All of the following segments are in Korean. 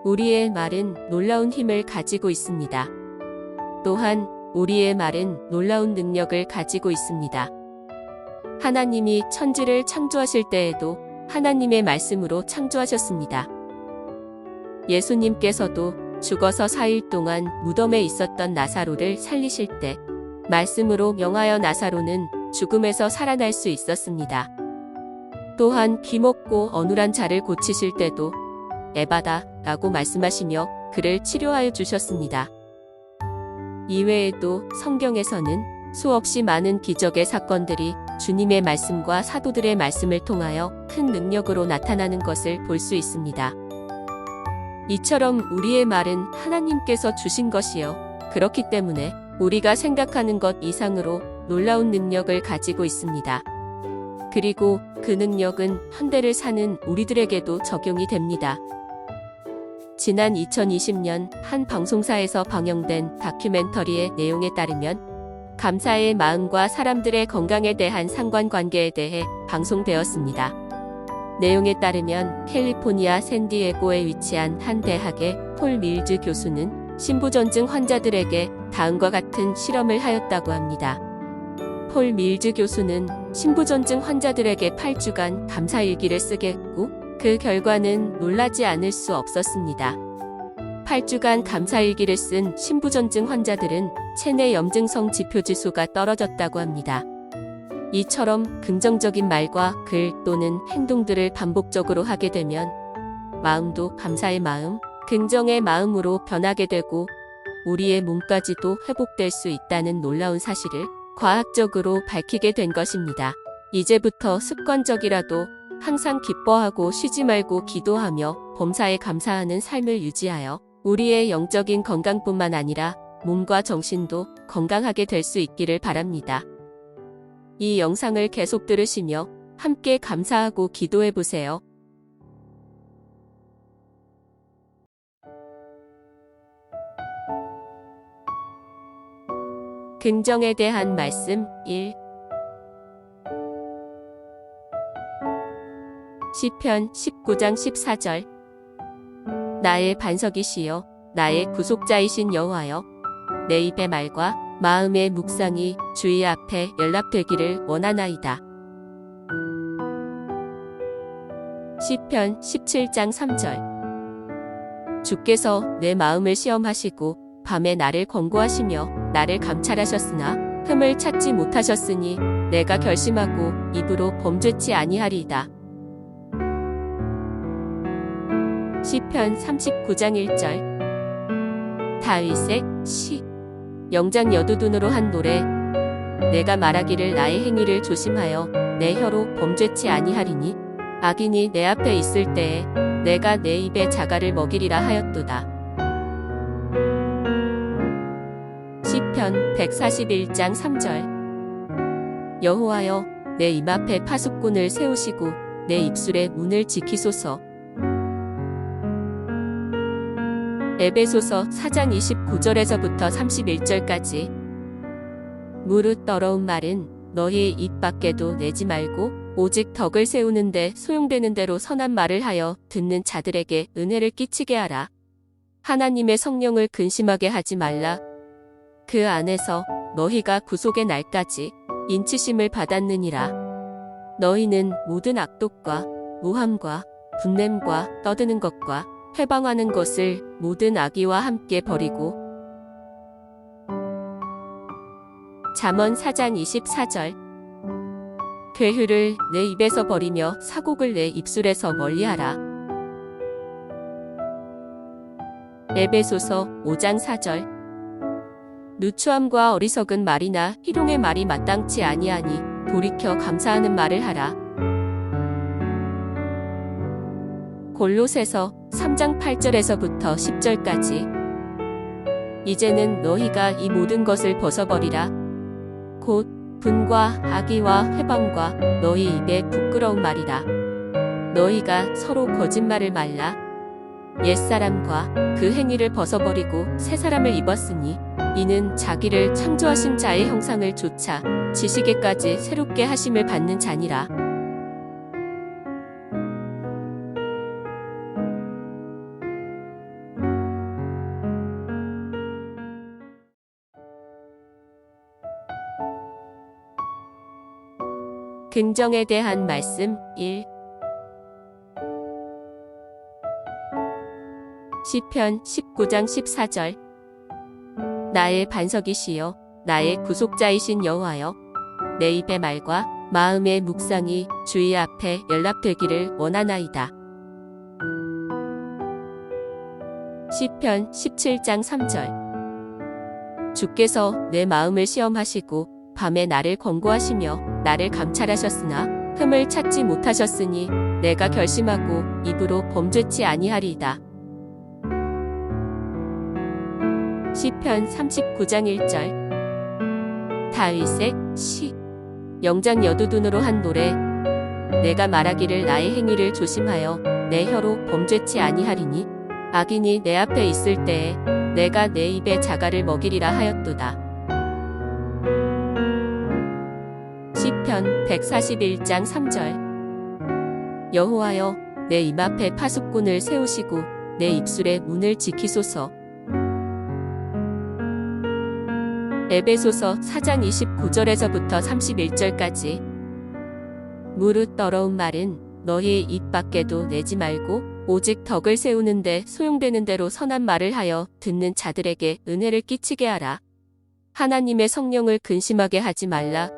우리의 말은 놀라운 힘을 가지고 있습니다. 또한 우리의 말은 놀라운 능력을 가지고 있습니다. 하나님이 천지를 창조하실 때에도 하나님의 말씀으로 창조하셨습니다. 예수님께서도 죽어서 4일 동안 무덤에 있었던 나사로를 살리실 때 말씀으로 명하여 나사로는 죽음에서 살아날 수 있었습니다. 또한 귀먹고 어눌한 자를 고치실 때도 에바다 라고 말씀하시며 그를 치료하여 주셨습니다. 이외에도 성경에서는 수없이 많은 기적의 사건들이 주님의 말씀과 사도들의 말씀을 통하여 큰 능력으로 나타나는 것을 볼 수 있습니다. 이처럼 우리의 말은 하나님께서 주신 것이요. 그렇기 때문에 우리가 생각하는 것 이상으로 놀라운 능력을 가지고 있습니다. 그리고 그 능력은 현대를 사는 우리들에게도 적용이 됩니다. 지난 2020년 한 방송사에서 방영된 다큐멘터리의 내용에 따르면 감사의 마음과 사람들의 건강에 대한 상관관계에 대해 방송되었습니다. 내용에 따르면 캘리포니아 샌디에고에 위치한 한 대학의 폴 밀즈 교수는 신부전증 환자들에게 다음과 같은 실험을 하였다고 합니다. 폴 밀즈 교수는 신부전증 환자들에게 8주간 감사일기를 쓰게 했고 그 결과는 놀라지 않을 수 없었습니다. 8주간 감사일기를 쓴 신부전증 환자들은 체내 염증성 지표지수가 떨어졌다고 합니다. 이처럼 긍정적인 말과 글 또는 행동들을 반복적으로 하게 되면 마음도 감사의 마음, 긍정의 마음으로 변하게 되고 우리의 몸까지도 회복될 수 있다는 놀라운 사실을 과학적으로 밝히게 된 것입니다. 이제부터 습관적이라도 항상 기뻐하고 쉬지 말고 기도하며 범사에 감사하는 삶을 유지하여 우리의 영적인 건강뿐만 아니라 몸과 정신도 건강하게 될 수 있기를 바랍니다. 이 영상을 계속 들으시며 함께 감사하고 기도해 보세요. 긍정에 대한 말씀 1. 시편 19장 14절 나의 반석이시여 나의 구속자이신 여호와여 내 입의 말과 마음의 묵상이 주의 앞에 연락되기를 원하나이다. 시편 17장 3절 주께서 내 마음을 시험하시고 밤에 나를 권고하시며 나를 감찰하셨으나 흠을 찾지 못하셨으니 내가 결심하고 입으로 범죄치 아니하리이다. 시편 39장 1절 다윗의 시 영장 여두둔으로 한 노래 내가 말하기를 나의 행위를 조심하여 내 혀로 범죄치 아니하리니 악인이 내 앞에 있을 때에 내가 내 입에 자갈을 먹이리라 하였도다. 시편 141장 3절 여호와여 내 입 앞에 파수꾼을 세우시고 내 입술의 문을 지키소서. 에베소서 4장 29절에서부터 31절까지 무릇 더러운 말은 너희 입 밖에도 내지 말고 오직 덕을 세우는데 소용되는 대로 선한 말을 하여 듣는 자들에게 은혜를 끼치게 하라. 하나님의 성령을 근심하게 하지 말라. 그 안에서 너희가 구속의 날까지 인치심을 받았느니라. 너희는 모든 악독과 무함과 분냄과 떠드는 것과 회방하는 것을 모든 악의와 함께 버리고 잠언 4장 24절 괴휴를 내 입에서 버리며 사곡을 내 입술에서 멀리하라. 에베소서 5장 4절 누추함과 어리석은 말이나 희롱의 말이 마땅치 아니하니 돌이켜 감사하는 말을 하라. 골로새서 3장 8절에서부터 10절까지 이제는 너희가 이 모든 것을 벗어버리라. 곧 분과 악의와 회방과 너희 입에 부끄러운 말이라. 너희가 서로 거짓말을 말라. 옛사람과 그 행위를 벗어버리고 새사람을 입었으니 이는 자기를 창조하신 자의 형상을 조차 지시게까지 새롭게 하심을 받는 자니라. 긍정에 대한 말씀 1. 시편 19장 14절. 나의 반석이시여 나의 구속자이신 여호와여 내 입의 말과 마음의 묵상이 주의 앞에 연락되기를 원하나이다. 시편 17장 3절. 주께서 내 마음을 시험하시고 밤에 나를 권고하시며 나를 감찰하셨으나 흠을 찾지 못하셨으니 내가 결심하고 입으로 범죄치 아니하리이다. 시편 39장 1절. 다윗의 시. 영장 여두둔으로 한 노래. 내가 말하기를 나의 행위를 조심하여 내 혀로 범죄치 아니하리니 악인이 내 앞에 있을 때에 내가 내 입에 자갈을 먹이리라 하였도다. 시편 141장 3절. 여호와여 내 입 앞에 파수꾼을 세우시고 내 입술의 문을 지키소서. 에베소서 4장 29절에서부터 31절까지. 무릇 더러운 말은 너희 입 밖에도 내지 말고 오직 덕을 세우는데 소용되는 대로 선한 말을 하여 듣는 자들에게 은혜를 끼치게 하라. 하나님의 성령을 근심하게 하지 말라.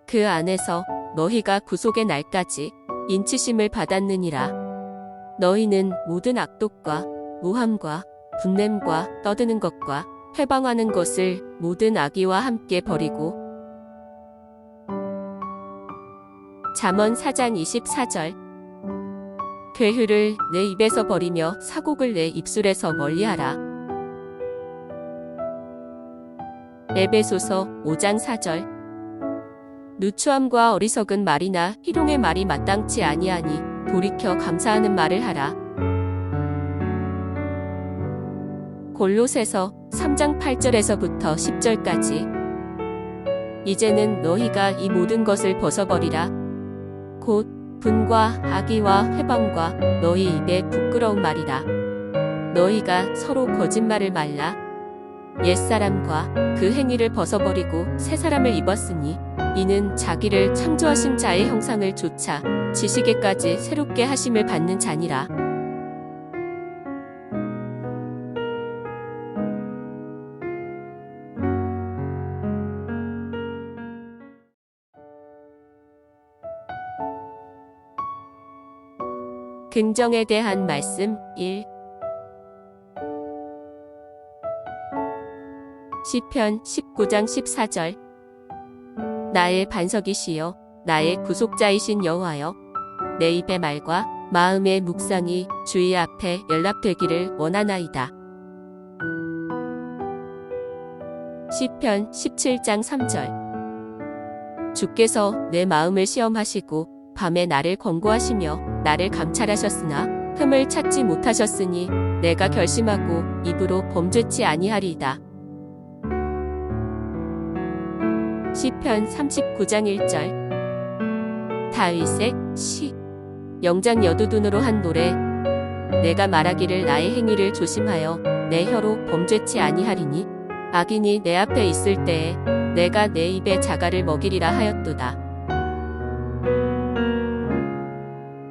그 안에서 너희가 구속의 날까지 인치심을 받았느니라. 너희는 모든 악독과 무함과 분냄과 떠드는 것과 회방하는 것을 모든 악의와 함께 버리고. 잠언 4장 24절. 괴휴를 내 입에서 버리며 사곡을 내 입술에서 멀리하라. 에베소서 5장 4절. 누추함과 어리석은 말이나 희롱의 말이 마땅치 아니하니 돌이켜 감사하는 말을 하라. 골로새서 3장 8절에서부터 10절까지. 이제는 너희가 이 모든 것을 벗어버리라. 곧 분과 악의와 회방과 너희 입에 부끄러운 말이라. 너희가 서로 거짓말을 말라. 옛사람과 그 행위를 벗어버리고 새사람을 입었으니 이는 자기를 창조하신 자의 형상을 조차 지시게까지 새롭게 하심을 받는 자니라. 긍정에 대한 말씀 1. 시편 19장 14절. 나의 반석이시여 나의 구속자이신 여호와여 내 입의 말과 마음의 묵상이 주의 앞에 연락되기를 원하나이다. 시편 17장 3절. 주께서 내 마음을 시험하시고 밤에 나를 권고하시며 나를 감찰하셨으나 흠을 찾지 못하셨으니 내가 결심하고 입으로 범죄치 아니하리이다. 시편 39장 1절. 다윗의 시. 영장 여두둔으로 한 노래. 내가 말하기를 나의 행위를 조심하여 내 혀로 범죄치 아니하리니 악인이 내 앞에 있을 때에 내가 내 입에 자갈을 먹이리라 하였도다.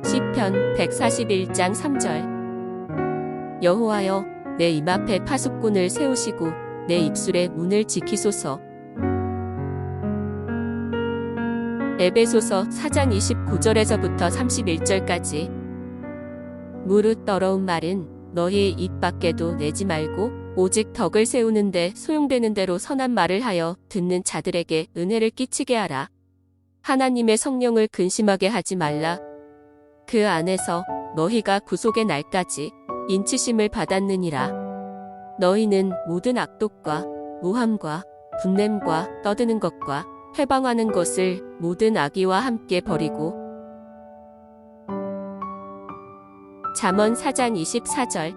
시편 141장 3절. 여호와여 내 입 앞에 파수꾼을 세우시고 내 입술의 문을 지키소서. 에베소서 4장 29절에서부터 31절까지. 무릇 더러운 말은 너희 입 밖에도 내지 말고 오직 덕을 세우는데 소용되는 대로 선한 말을 하여 듣는 자들에게 은혜를 끼치게 하라. 하나님의 성령을 근심하게 하지 말라. 그 안에서 너희가 구속의 날까지 인치심을 받았느니라. 너희는 모든 악독과 무함과 분냄과 떠드는 것과 회방하는 것을 모든 악의와 함께 버리고. 잠언 4장 24절.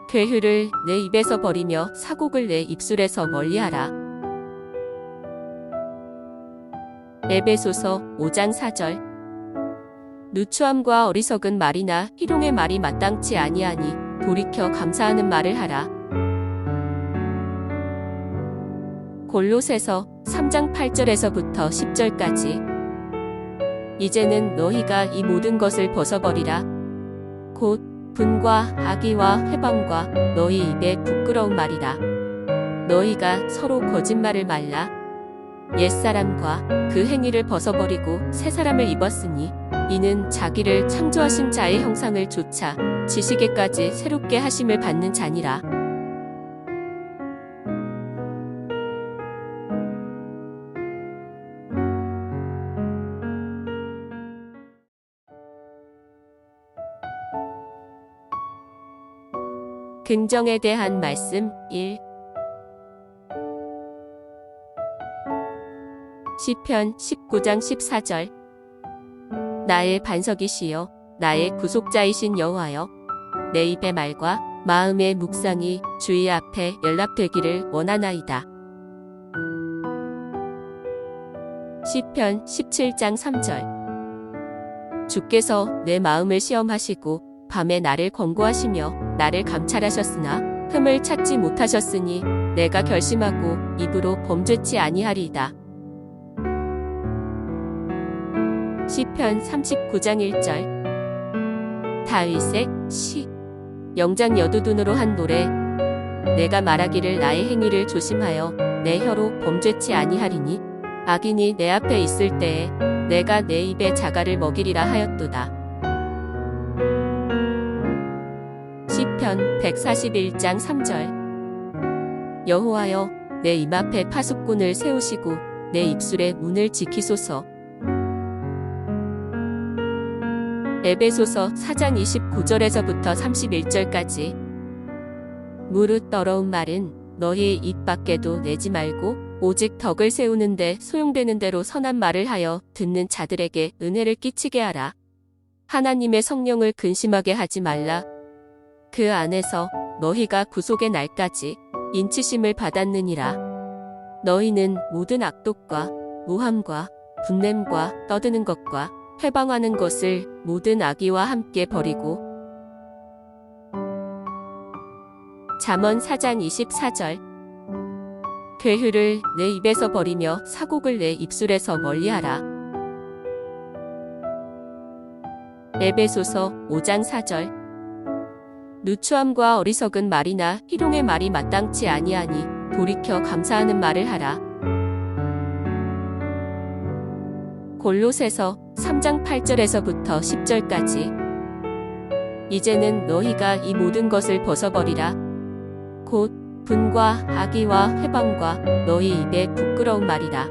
괴휴를 내 입에서 버리며 사곡을 내 입술에서 멀리하라. 에베소서 5장 4절. 누추함과 어리석은 말이나 희롱의 말이 마땅치 아니하니 돌이켜 감사하는 말을 하라. 골로새서 3장 8절에서부터 10절까지. 이제는 너희가 이 모든 것을 벗어버리라. 곧 분과 악의와 회방과 너희 입에 부끄러운 말이라. 너희가 서로 거짓말을 말라. 옛사람과 그 행위를 벗어버리고 새 사람을 입었으니 이는 자기를 창조하신 자의 형상을 조차 지시게까지 새롭게 하심을 받는 자니라. 긍정에 대한 말씀 1. 시편 19장 14절. 나의 반석이시여 나의 구속자이신 여호와여 내 입의 말과 마음의 묵상이 주의 앞에 연락되기를 원하나이다. 시편 17장 3절. 주께서 내 마음을 시험하시고 밤에 나를 권고하시며 나를 감찰하셨으나 흠을 찾지 못하셨으니 내가 결심하고 입으로 범죄치 아니하리이다. 시편 39장 1절. 다윗의 시. 영장 여두둔으로 한 노래. 내가 말하기를 나의 행위를 조심하여 내 혀로 범죄치 아니하리니 악인이 내 앞에 있을 때에 내가 내 입에 자갈을 먹이리라 하였도다. 시편 141장 3절. 여호와여 내 입 앞에 파수꾼을 세우시고 내 입술의 문을 지키소서. 에베소서 4장 29절에서부터 31절까지. 무릇 더러운 말은 너희의 입 밖에도 내지 말고 오직 덕을 세우는데 소용되는 대로 선한 말을 하여 듣는 자들에게 은혜를 끼치게 하라. 하나님의 성령을 근심하게 하지 말라. 그 안에서 너희가 구속의 날까지 인치심을 받았느니라. 너희는 모든 악독과 무함과 분냄과 떠드는 것과 회방하는 것을 모든 악의와 함께 버리고. 잠언 4장 24절. 괴휴를 내 입에서 버리며 사곡을 내 입술에서 멀리하라. 에베소서 5장 4절. 누추함과 어리석은 말이나 희롱의 말이 마땅치 아니하니 돌이켜 감사하는 말을 하라. 골로새서 3장 8절에서부터 10절까지. 이제는 너희가 이 모든 것을 벗어버리라. 곧 분과 악의와 회방과 너희 입에 부끄러운 말이라.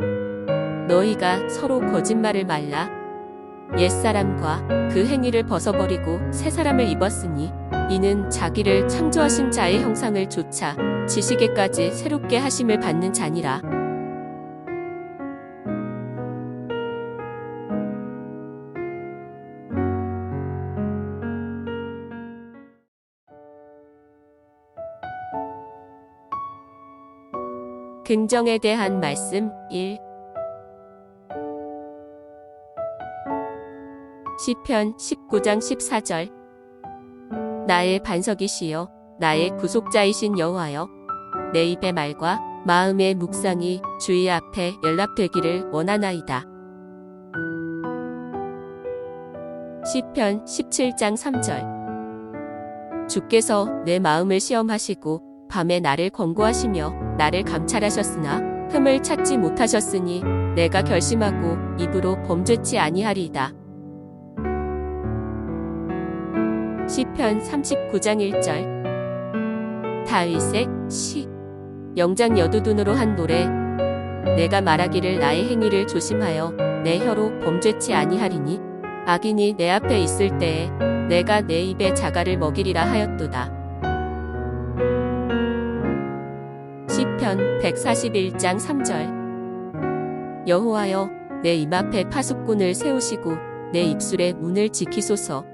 너희가 서로 거짓말을 말라. 옛사람과 그 행위를 벗어버리고 새 사람을 입었으니 이는 자기를 창조하신 자의 형상을 조차 지시게까지 새롭게 하심을 받는 자니라. 긍정에 대한 말씀 1. 시편 19장 14절. 나의 반석이시여 나의 구속자이신 여호와여 내 입의 말과 마음의 묵상이 주의 앞에 연락되기를 원하나이다. 시편 17장 3절. 주께서 내 마음을 시험하시고 밤에 나를 권고하시며 나를 감찰하셨으나 흠을 찾지 못하셨으니 내가 결심하고 입으로 범죄치 아니하리이다. 시편 39장 1절. 다윗의 시. 영장 여두둔으로 한 노래. 내가 말하기를 나의 행위를 조심하여 내 혀로 범죄치 아니하리니 악인이 내 앞에 있을 때에 내가 내 입에 자갈을 먹이리라 하였도다. 시편 141장 3절. 여호와여 내 입 앞에 파수꾼을 세우시고 내 입술의 문을 지키소서.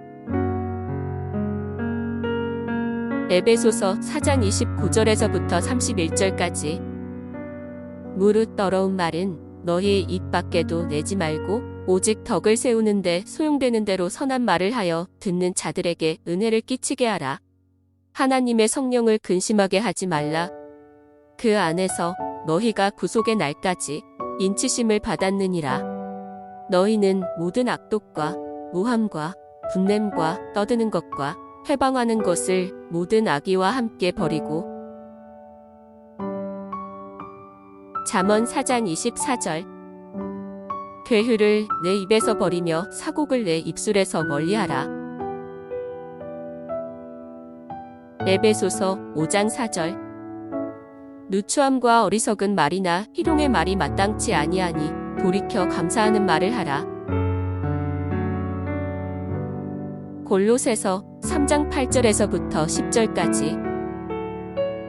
에베소서 4장 29절에서부터 31절까지. 무릇 더러운 말은 너희의 입 밖에도 내지 말고 오직 덕을 세우는데 소용되는 대로 선한 말을 하여 듣는 자들에게 은혜를 끼치게 하라. 하나님의 성령을 근심하게 하지 말라. 그 안에서 너희가 구속의 날까지 인치심을 받았느니라. 너희는 모든 악독과 무함과 분냄과 떠드는 것과 회방하는 것을 모든 악의와 함께 버리고 잠언 4장 24절 괴휴를 내 입에서 버리며 사곡을 내 입술에서 멀리하라. 에베소서 5장 4절 누추함과 어리석은 말이나 희롱의 말이 마땅치 아니하니 돌이켜 감사하는 말을 하라. 골로새서 3장 8절에서부터 10절까지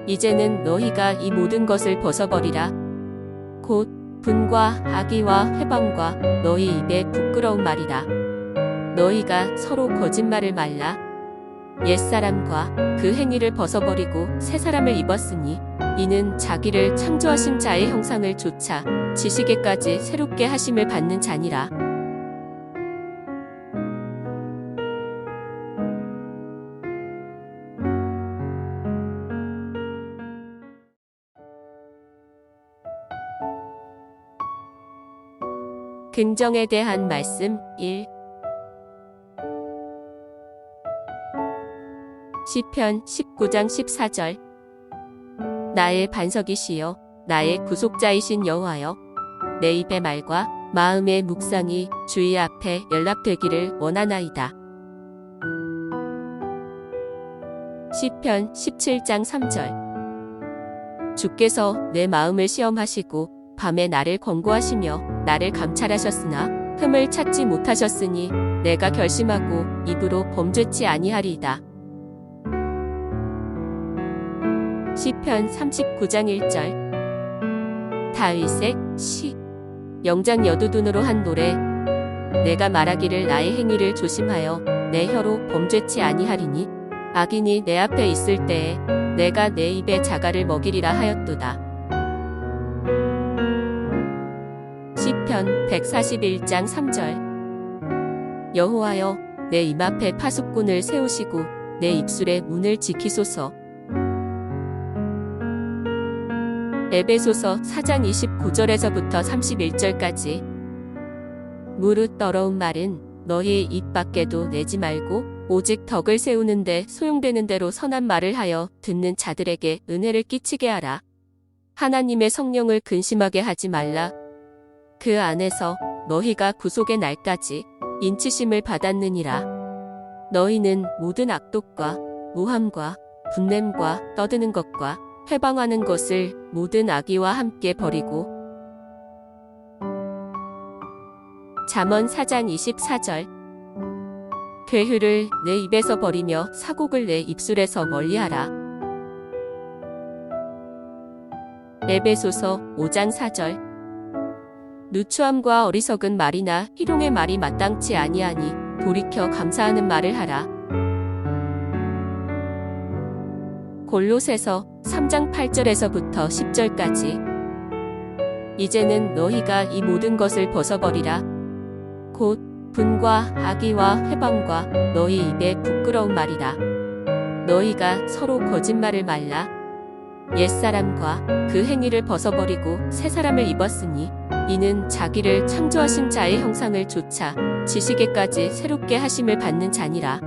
이제는 너희가 이 모든 것을 벗어버리라. 곧 분과 악의와 회방과 너희 입에 부끄러운 말이라. 너희가 서로 거짓말을 말라. 옛사람과 그 행위를 벗어버리고 새 사람을 입었으니 이는 자기를 창조하신 자의 형상을 조차 지시게까지 새롭게 하심을 받는 자니라. 긍정에 대한 말씀 1. 시편 19장 14절 나의 반석이시여 나의 구속자이신 여호와여 내 입의 말과 마음의 묵상이 주의 앞에 연락되기를 원하나이다. 시편 17장 3절 주께서 내 마음을 시험하시고 밤에 나를 권고하시며 나를 감찰하셨으나 흠을 찾지 못하셨으니 내가 결심하고 입으로 범죄치 아니하리이다. 시편 39장 1절 다윗의 시 영장 여두둔으로 한 노래 내가 말하기를 나의 행위를 조심하여 내 혀로 범죄치 아니하리니 악인이 내 앞에 있을 때에 내가 내 입에 자갈을 먹이리라 하였도다. 시편 141장 3절 여호와여 내 입 앞에 파수꾼을 세우시고 내 입술의 문을 지키소서. 에베소서 4장 29절에서부터 31절까지 무릇 더러운 말은 너희의 입 밖에도 내지 말고 오직 덕을 세우는데 소용되는 대로 선한 말을 하여 듣는 자들에게 은혜를 끼치게 하라. 하나님의 성령을 근심하게 하지 말라. 그 안에서 너희가 구속의 날까지 인치심을 받았느니라. 너희는 모든 악독과 무함과 분냄과 떠드는 것과 회방하는 것을 모든 악의와 함께 버리고 잠언 4장 24절 괴휴를 내 입에서 버리며 사곡을 내 입술에서 멀리하라. 에베소서 5장 4절 누추함과 어리석은 말이나 희롱의 말이 마땅치 아니하니 돌이켜 감사하는 말을 하라. 골로새서 3장 8절에서부터 10절까지 이제는 너희가 이 모든 것을 벗어버리라. 곧 분과 악의와 회방과 너희 입에 부끄러운 말이라. 너희가 서로 거짓말을 말라. 옛사람과 그 행위를 벗어버리고 새 사람을 입었으니 이는 자기를 창조하신 자의 형상을 조차 지시게까지 새롭게 하심을 받는 자니라.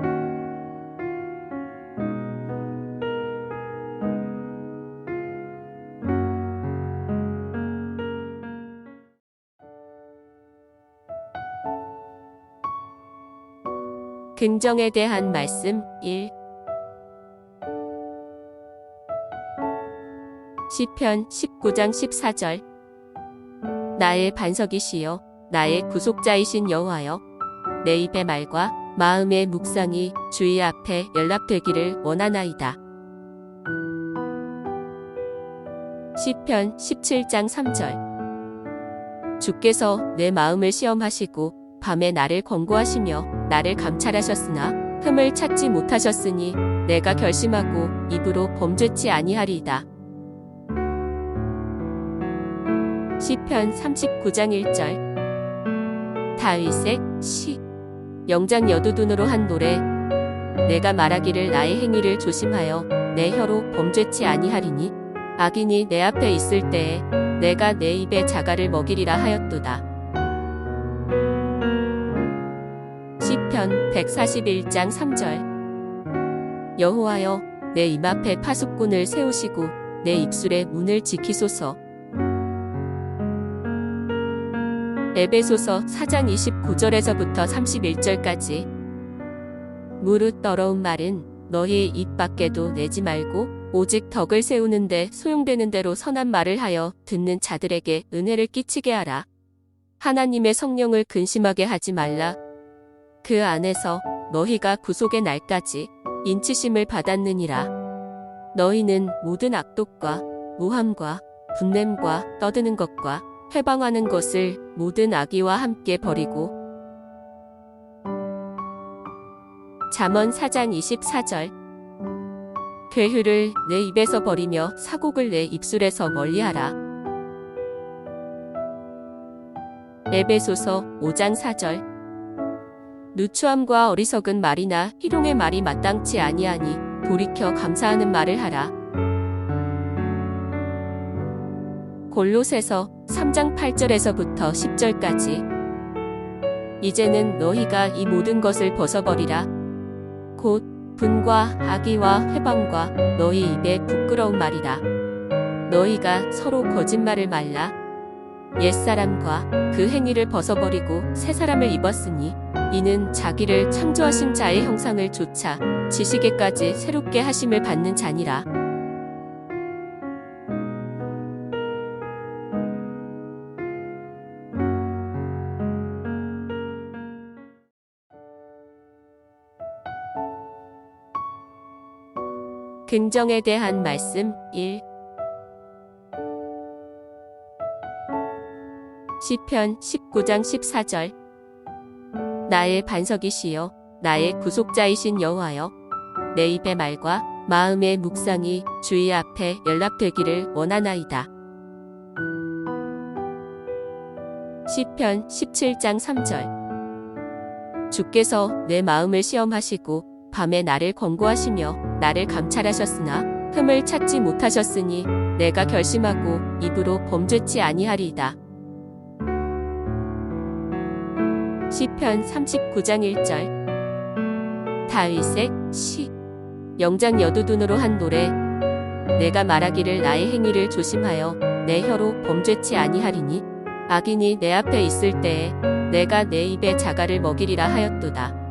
긍정에 대한 말씀 1. 시편 19장 14절 나의 반석이시여 나의 구속자이신 여호와여 내 입의 말과 마음의 묵상이 주의 앞에 연락되기를 원하나이다. 시편 17장 3절 주께서 내 마음을 시험하시고 밤에 나를 권고하시며 나를 감찰하셨으나 흠을 찾지 못하셨으니 내가 결심하고 입으로 범죄치 아니하리이다. 시편 39장 1절 다윗의 시 영장 여두둔으로 한 노래 내가 말하기를 나의 행위를 조심하여 내 혀로 범죄치 아니하리니 악인이 내 앞에 있을 때에 내가 내 입에 자갈을 먹이리라 하였도다. 시편 141장 3절. 여호와여, 내 입 앞에 파수꾼을 세우시고 내 입술의 문을 지키소서. 에베소서 4장 29절에서부터 31절까지. 무릇 더러운 말은 너희 입 밖에도 내지 말고 오직 덕을 세우는데 소용되는 대로 선한 말을 하여 듣는 자들에게 은혜를 끼치게 하라. 하나님의 성령을 근심하게 하지 말라. 그 안에서 너희가 구속의 날까지 인치심을 받았느니라. 너희는 모든 악독과 무함과 분냄과 떠드는 것과 회방하는 것을 모든 악의와 함께 버리고. 잠언 4장 24절. 괴휴를 내 입에서 버리며 사곡을 내 입술에서 멀리하라. 에베소서 5장 4절. 누추함과 어리석은 말이나 희롱의 말이 마땅치 아니하니 돌이켜 감사하는 말을 하라. 골로새서 3장 8절에서부터 10절까지. 이제는 너희가 이 모든 것을 벗어버리라. 곧 분과 악의와 회방과 너희 입에 부끄러운 말이라. 너희가 서로 거짓말을 말라. 옛사람과 그 행위를 벗어버리고 새 사람을 입었으니 이는 자기를 창조하신 자의 형상을 좇아 지식에까지 새롭게 하심을 받는 자니라. 긍정에 대한 말씀 1. 시편 19장 14절. 나의 반석이시여 나의 구속자이신 여호와여, 내 입의 말과 마음의 묵상이 주의 앞에 연락되기를 원하나이다. 시편 17장 3절. 주께서 내 마음을 시험하시고 밤에 나를 권고하시며 나를 감찰하셨으나 흠을 찾지 못하셨으니 내가 결심하고 입으로 범죄치 아니하리이다. 시편 39장 1절. 다윗의 시. 영장 여두둔으로 한 노래. 내가 말하기를 나의 행위를 조심하여 내 혀로 범죄치 아니하리니 악인이 내 앞에 있을 때에 내가 내 입에 자갈을 먹이리라 하였도다.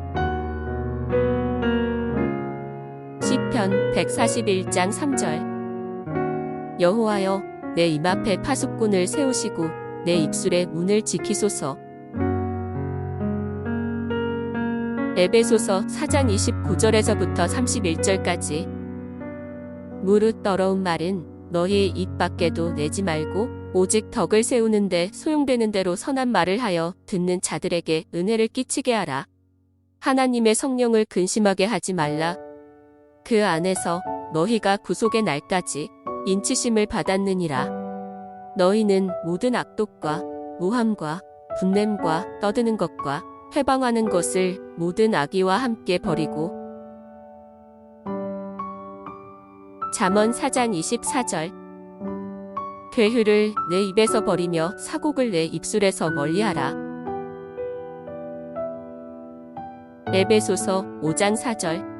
시편 141장 3절. 여호와여, 내 입 앞에 파수꾼을 세우시고 내 입술의 문을 지키소서. 에베소서 4장 29절에서부터 31절까지. 무릇 더러운 말은 너희 입 밖에도 내지 말고 오직 덕을 세우는데 소용되는 대로 선한 말을 하여 듣는 자들에게 은혜를 끼치게 하라. 하나님의 성령을 근심하게 하지 말라. 그 안에서 너희가 구속의 날까지 인치심을 받았느니라. 너희는 모든 악독과 무함과 분냄과 떠드는 것과 회방하는 것을 모든 악의와 함께 버리고. 잠언 4장 24절. 괴휴를 내 입에서 버리며 사곡을 내 입술에서 멀리하라. 에베소서 5장 4절.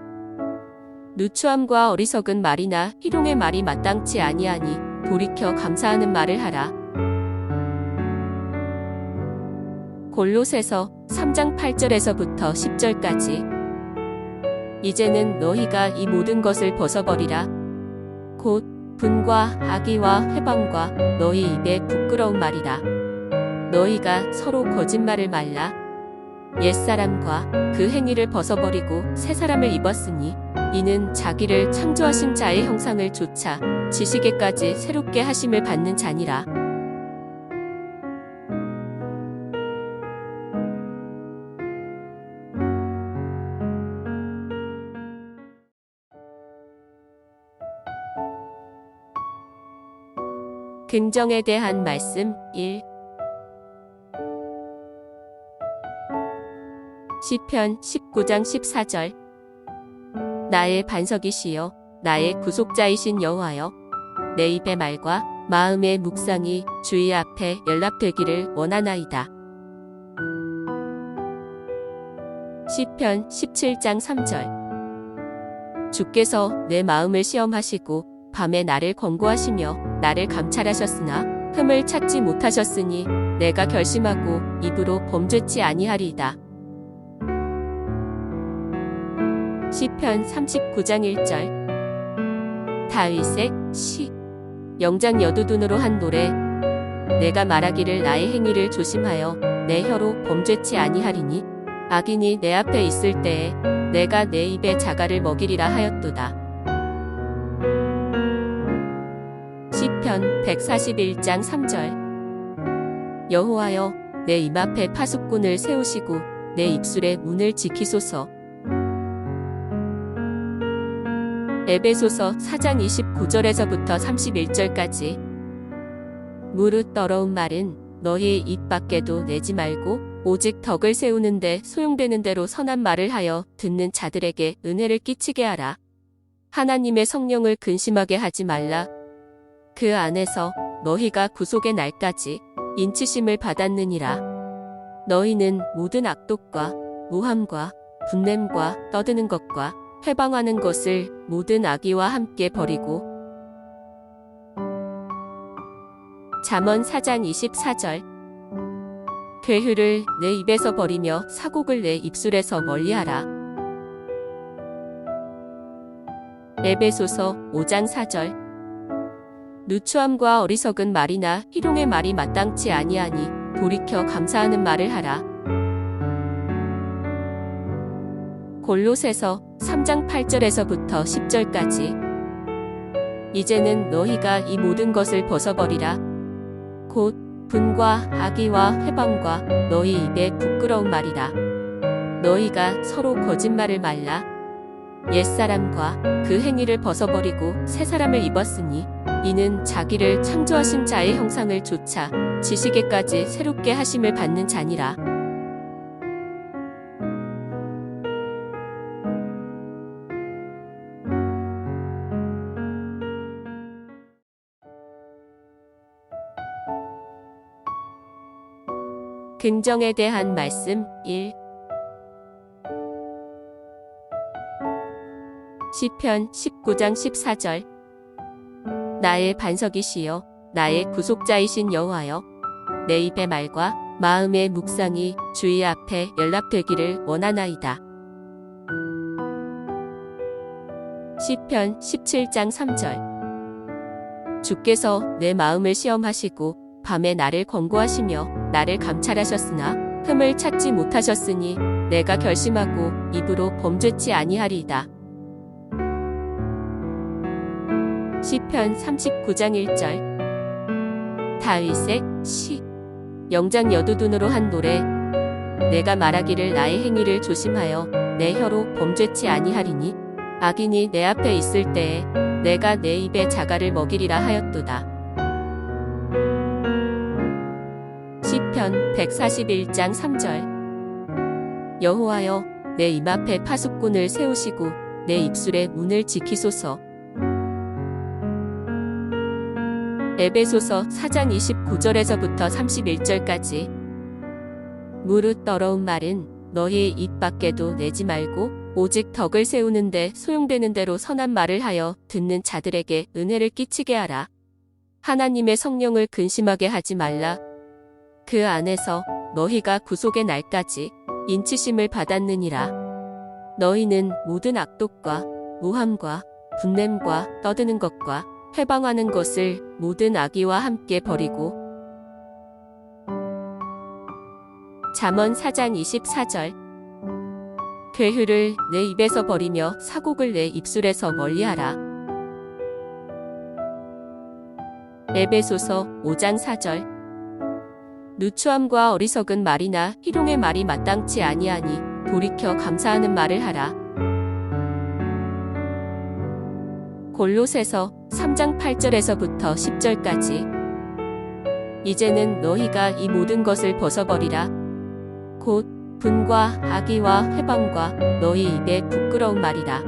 누추함과 어리석은 말이나 희롱의 말이 마땅치 아니하니 돌이켜 감사하는 말을 하라. 골로새서 3장 8절에서부터 10절까지. 이제는 너희가 이 모든 것을 벗어버리라. 곧 분과 악의와 회방과 너희 입에 부끄러운 말이라. 너희가 서로 거짓말을 말라. 옛사람과 그 행위를 벗어버리고 새 사람을 입었으니 이는 자기를 창조하신 자의 형상을 좇아 지식에까지 새롭게 하심을 받는 자니라. 긍정에 대한 말씀 1. 시편 19장 14절. 나의 반석이시여 나의 구속자이신 여호와여, 내 입의 말과 마음의 묵상이 주의 앞에 연락되기를 원하나이다. 시편 17장 3절. 주께서 내 마음을 시험하시고 밤에 나를 권고하시며 나를 감찰하셨으나 흠을 찾지 못하셨으니 내가 결심하고 입으로 범죄치 아니하리이다. 시편 39장 1절. 다윗의 시. 영장 여두둔으로 한 노래. 내가 말하기를 나의 행위를 조심하여 내 혀로 범죄치 아니하리니 악인이 내 앞에 있을 때에 내가 내 입에 자갈을 먹이리라 하였도다. 시편 141장 3절. 여호와여, 내 입 앞에 파수꾼을 세우시고 내 입술의 문을 지키소서. 에베소서 4장 29절에서부터 31절까지. 무릇 더러운 말은 너희 입 밖에도 내지 말고 오직 덕을 세우는데 소용되는 대로 선한 말을 하여 듣는 자들에게 은혜를 끼치게 하라. 하나님의 성령을 근심하게 하지 말라. 그 안에서 너희가 구속의 날까지 인치심을 받았느니라. 너희는 모든 악독과 무함과 분냄과 떠드는 것과 회방하는 것을 모든 악의와 함께 버리고. 잠언 4장 24절. 괴휴를 내 입에서 버리며 사곡을 내 입술에서 멀리하라. 에베소서 5장 4절. 누추함과 어리석은 말이나 희롱의 말이 마땅치 아니하니 돌이켜 감사하는 말을 하라. 골로새서 3장 8절에서부터 10절까지. 이제는 너희가 이 모든 것을 벗어버리라. 곧 분과 악의와 회방과 너희 입에 부끄러운 말이라. 너희가 서로 거짓말을 말라. 옛사람과 그 행위를 벗어버리고 새사람을 입었으니 이는 자기를 창조하신 자의 형상을 좇아 지시게까지 새롭게 하심을 받는 자니라. 긍정에 대한 말씀 1. 시편 19장 14절. 나의 반석이시여 나의 구속자이신 여호와여, 내 입의 말과 마음의 묵상이 주의 앞에 연락되기를 원하나이다. 시편 17장 3절. 주께서 내 마음을 시험하시고 밤에 나를 권고하시며 나를 감찰하셨으나 흠을 찾지 못하셨으니 내가 결심하고 입으로 범죄치 아니하리이다. 시편 39장 1절. 다윗의 시. 영장 여두둔으로 한 노래. 내가 말하기를 나의 행위를 조심하여 내 혀로 범죄치 아니하리니 악인이 내 앞에 있을 때에 내가 내 입에 자갈을 먹이리라 하였도다. 시편 141장 3절. 여호와여, 내 입 앞에 파수꾼을 세우시고 내 입술의 문을 지키소서. 에베소서 4장 29절에서부터 31절까지. 무릇 더러운 말은 너희 입 밖에도 내지 말고 오직 덕을 세우는데 소용되는 대로 선한 말을 하여 듣는 자들에게 은혜를 끼치게 하라. 하나님의 성령을 근심하게 하지 말라. 그 안에서 너희가 구속의 날까지 인치심을 받았느니라. 너희는 모든 악독과 무함과 분냄과 떠드는 것과 회방하는 것을 모든 악의와 함께 버리고. 잠언 4장 24절. 괴휴를 내 입에서 버리며 사곡을 내 입술에서 멀리하라. 에베소서 5장 4절. 누추함과 어리석은 말이나 희롱의 말이 마땅치 아니하니 돌이켜 감사하는 말을 하라. 골로새서 3장 8절에서부터 10절까지. 이제는 너희가 이 모든 것을 벗어버리라. 곧 분과 악의와 회방과 너희 입에 부끄러운 말이라.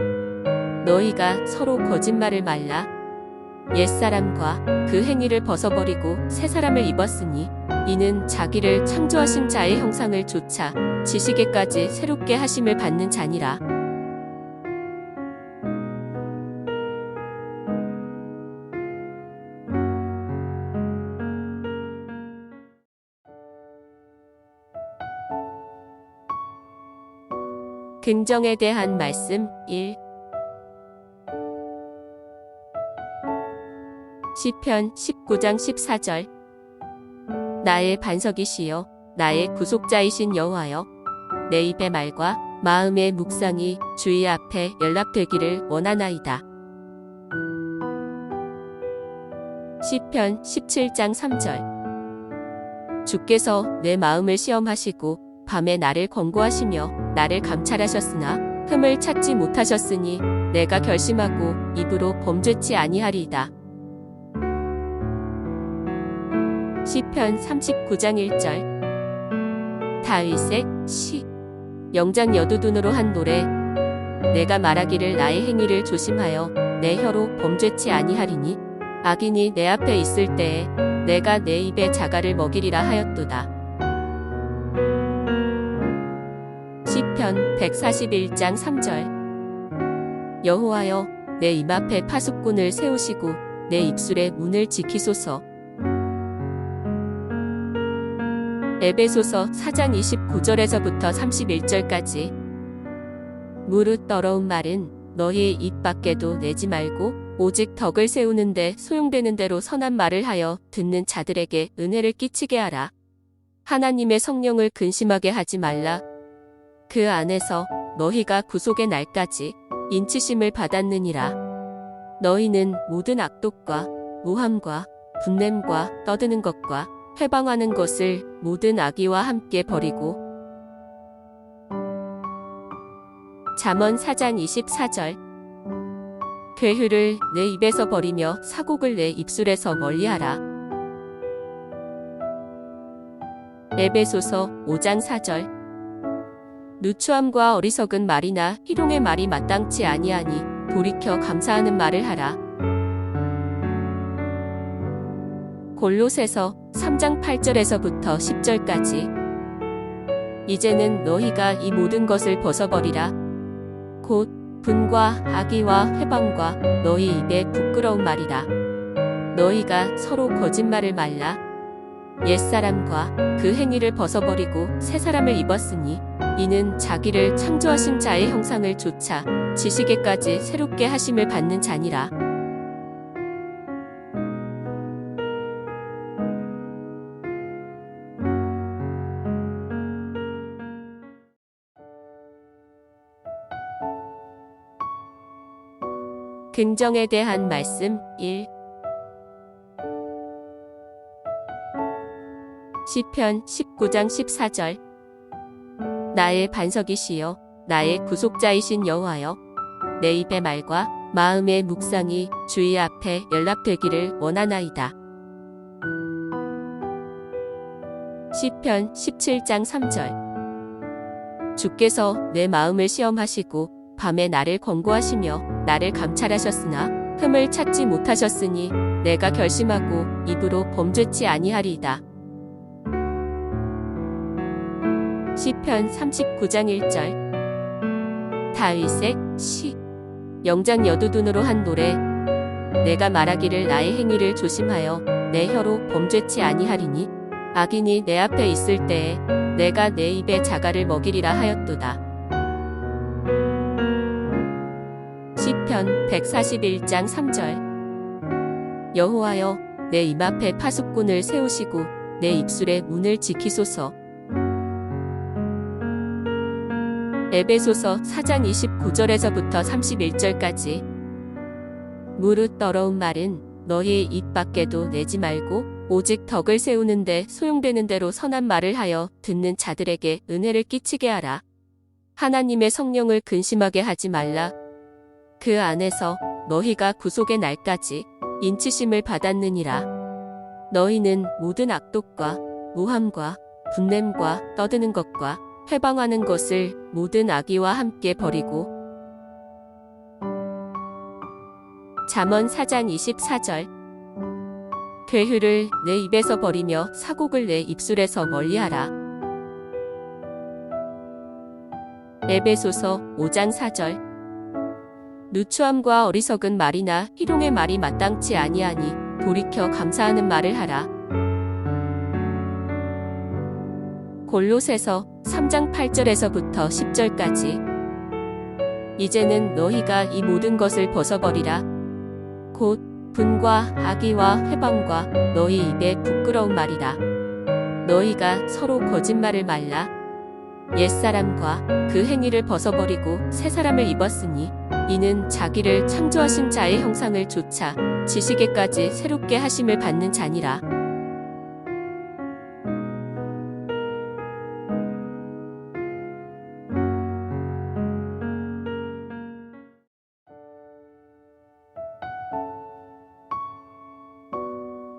너희가 서로 거짓말을 말라. 옛사람과 그 행위를 벗어버리고 새 사람을 입었으니 이는 자기를 창조하신 자의 형상을 조차 지시게까지 새롭게 하심을 받는 자니라. 긍정에 대한 말씀 1. 시편 19장 14절. 나의 반석이시여 나의 구속자이신 여호와여 내 입의 말과 마음의 묵상이 주의 앞에 연락되기를 원하나이다. 시편 17장 3절. 주께서 내 마음을 시험하시고 밤에 나를 권고하시며 나를 감찰하셨으나 흠을 찾지 못하셨으니 내가 결심하고 입으로 범죄치 아니하리이다. 시편 39장 1절. 다윗의 시. 영장 여두둔으로 한 노래. 내가 말하기를 나의 행위를 조심하여 내 혀로 범죄치 아니하리니 악인이 내 앞에 있을 때에 내가 내 입에 자갈을 먹이리라 하였도다. 시편 141장 3절. 여호와여 내 입 앞에 파수꾼을 세우시고 내 입술의 문을 지키소서. 에베소서 4장 29절에서부터 31절까지. 무릇 더러운 말은 너희 입 밖에도 내지 말고 오직 덕을 세우는데 소용되는 대로 선한 말을 하여 듣는 자들에게 은혜를 끼치게 하라. 하나님의 성령을 근심하게 하지 말라. 그 안에서 너희가 구속의 날까지 인치심을 받았느니라. 너희는 모든 악독과 무함과 분냄과 떠드는 것과 회방하는 것을 모든 악의와 함께 버리고. 잠언 4장 24절. 괴휴를 내 입에서 버리며 사곡을 내 입술에서 멀리하라. 에베소서 5장 4절. 누추함과 어리석은 말이나 희롱의 말이 마땅치 아니하니 돌이켜 감사하는 말을 하라. 골로새서 3장 8절에서부터 10절까지. 이제는 너희가 이 모든 것을 벗어버리라. 곧 분과 악의와 회방과 너희 입에 부끄러운 말이라. 너희가 서로 거짓말을 말라. 옛사람과 그 행위를 벗어버리고 새 사람을 입었으니 이는 자기를 창조하신 자의 형상을 조차 지시게까지 새롭게 하심을 받는 자니라. 긍정에 대한 말씀 1. 시편 19장 14절. 나의 반석이시여 나의 구속자이신 여호와여 내 입의 말과 마음의 묵상이 주의 앞에 연락되기를 원하나이다. 시편 17장 3절. 주께서 내 마음을 시험하시고 밤에 나를 권고하시며 나를 감찰하셨으나 흠을 찾지 못하셨으니 내가 결심하고 입으로 범죄치 아니하리이다. 시편 39장 1절. 다윗의 시. 영장 여두둔으로 한 노래. 내가 말하기를 나의 행위를 조심하여 내 혀로 범죄치 아니하리니 악인이 내 앞에 있을 때에 내가 내 입에 자갈을 먹이리라 하였도다. 시편 141장 3절. 여호와여 내 입 앞에 파수꾼을 세우시고 내 입술의 문을 지키소서. 에베소서 4장 29절에서부터 31절까지. 무릇 더러운 말은 너희 입 밖에도 내지 말고 오직 덕을 세우는데 소용되는 대로 선한 말을 하여 듣는 자들에게 은혜를 끼치게 하라. 하나님의 성령을 근심하게 하지 말라. 그 안에서 너희가 구속의 날까지 인치심을 받았느니라. 너희는 모든 악독과 무함과 분냄과 떠드는 것과 회방하는 것을 모든 악의와 함께 버리고. 잠언 4장 24절. 괴휴를 내 입에서 버리며 사곡을 내 입술에서 멀리하라. 에베소서 5장 4절. 누추함과 어리석은 말이나 희롱의 말이 마땅치 아니하니 돌이켜 감사하는 말을 하라. 골로새서 3장 8절에서부터 10절까지. 이제는 너희가 이 모든 것을 벗어버리라. 곧 분과 악의와 회방과 너희 입에 부끄러운 말이라. 너희가 서로 거짓말을 말라. 옛사람과 그 행위를 벗어버리고 새사람을 입었으니 이는 자기를 창조하신 자의 형상을 조차 지시게까지 새롭게 하심을 받는 자니라.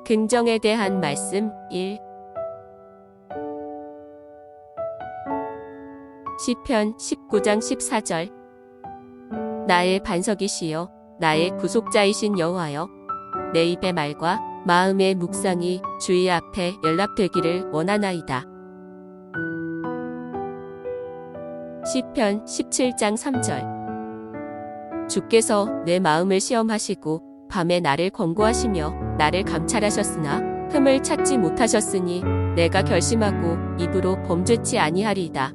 긍정에 대한 말씀 1. 시편 19장 14절. 나의 반석이시여 나의 구속자이신 여호와여 내 입의 말과 마음의 묵상이 주의 앞에 연락되기를 원하나이다. 시편 17장 3절. 주께서 내 마음을 시험하시고 밤에 나를 권고하시며 나를 감찰하셨으나 흠을 찾지 못하셨으니 내가 결심하고 입으로 범죄치 아니하리이다.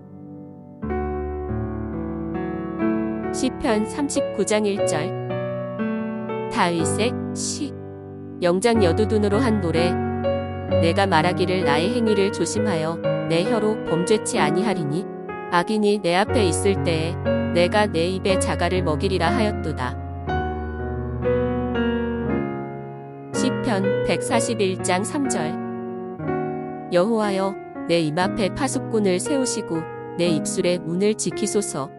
시편 39장 1절. 다윗의 시. 영장 여두둔으로 한 노래. 내가 말하기를 나의 행위를 조심하여 내 혀로 범죄치 아니하리니 악인이 내 앞에 있을 때에 내가 내 입에 자갈을 먹이리라 하였도다. 시편 141장 3절. 여호와여 내 입 앞에 파수꾼을 세우시고 내 입술의 문을 지키소서.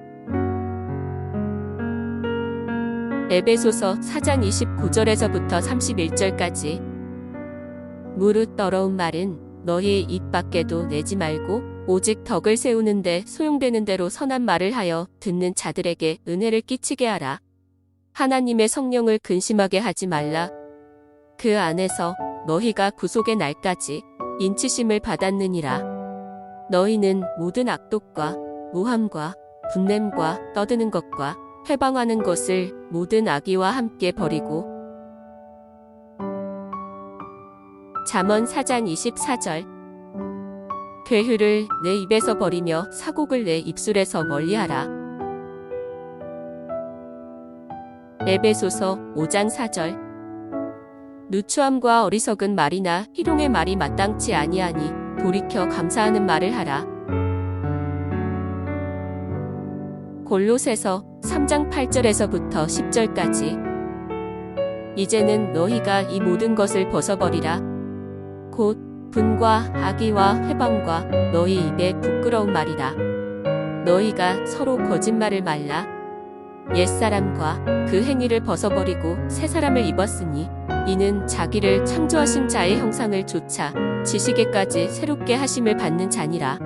에베소서 4장 29절에서부터 31절까지. 무릇 더러운 말은 너희 입 밖에도 내지 말고 오직 덕을 세우는데 소용되는 대로 선한 말을 하여 듣는 자들에게 은혜를 끼치게 하라. 하나님의 성령을 근심하게 하지 말라. 그 안에서 너희가 구속의 날까지 인치심을 받았느니라. 너희는 모든 악독과 무함과 분냄과 떠드는 것과 회방하는 것을 모든 악의와 함께 버리고. 잠언 4장 24절. 괴휴를 내 입에서 버리며 사곡을 내 입술에서 멀리하라. 에베소서 5장 4절. 누추함과 어리석은 말이나 희롱의 말이 마땅치 아니하니 돌이켜 감사하는 말을 하라. 골로새서 3장 8절에서부터 10절까지. 이제는 너희가 이 모든 것을 벗어버리라. 곧 분과 악의와 회방과 너희 입에 부끄러운 말이라. 너희가 서로 거짓말을 말라. 옛사람과 그 행위를 벗어버리고 새사람을 입었으니 이는 자기를 창조하신 자의 형상을 조차 지시게까지 새롭게 하심을 받는 자니라.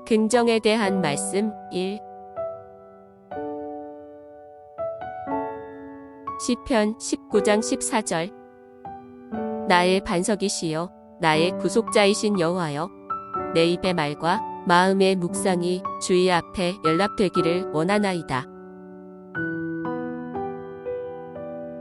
긍정에 대한 말씀 1. 시편 19장 14절. 나의 반석이시여 나의 구속자이신 여호와여 내 입의 말과 마음의 묵상이 주의 앞에 연락되기를 원하나이다.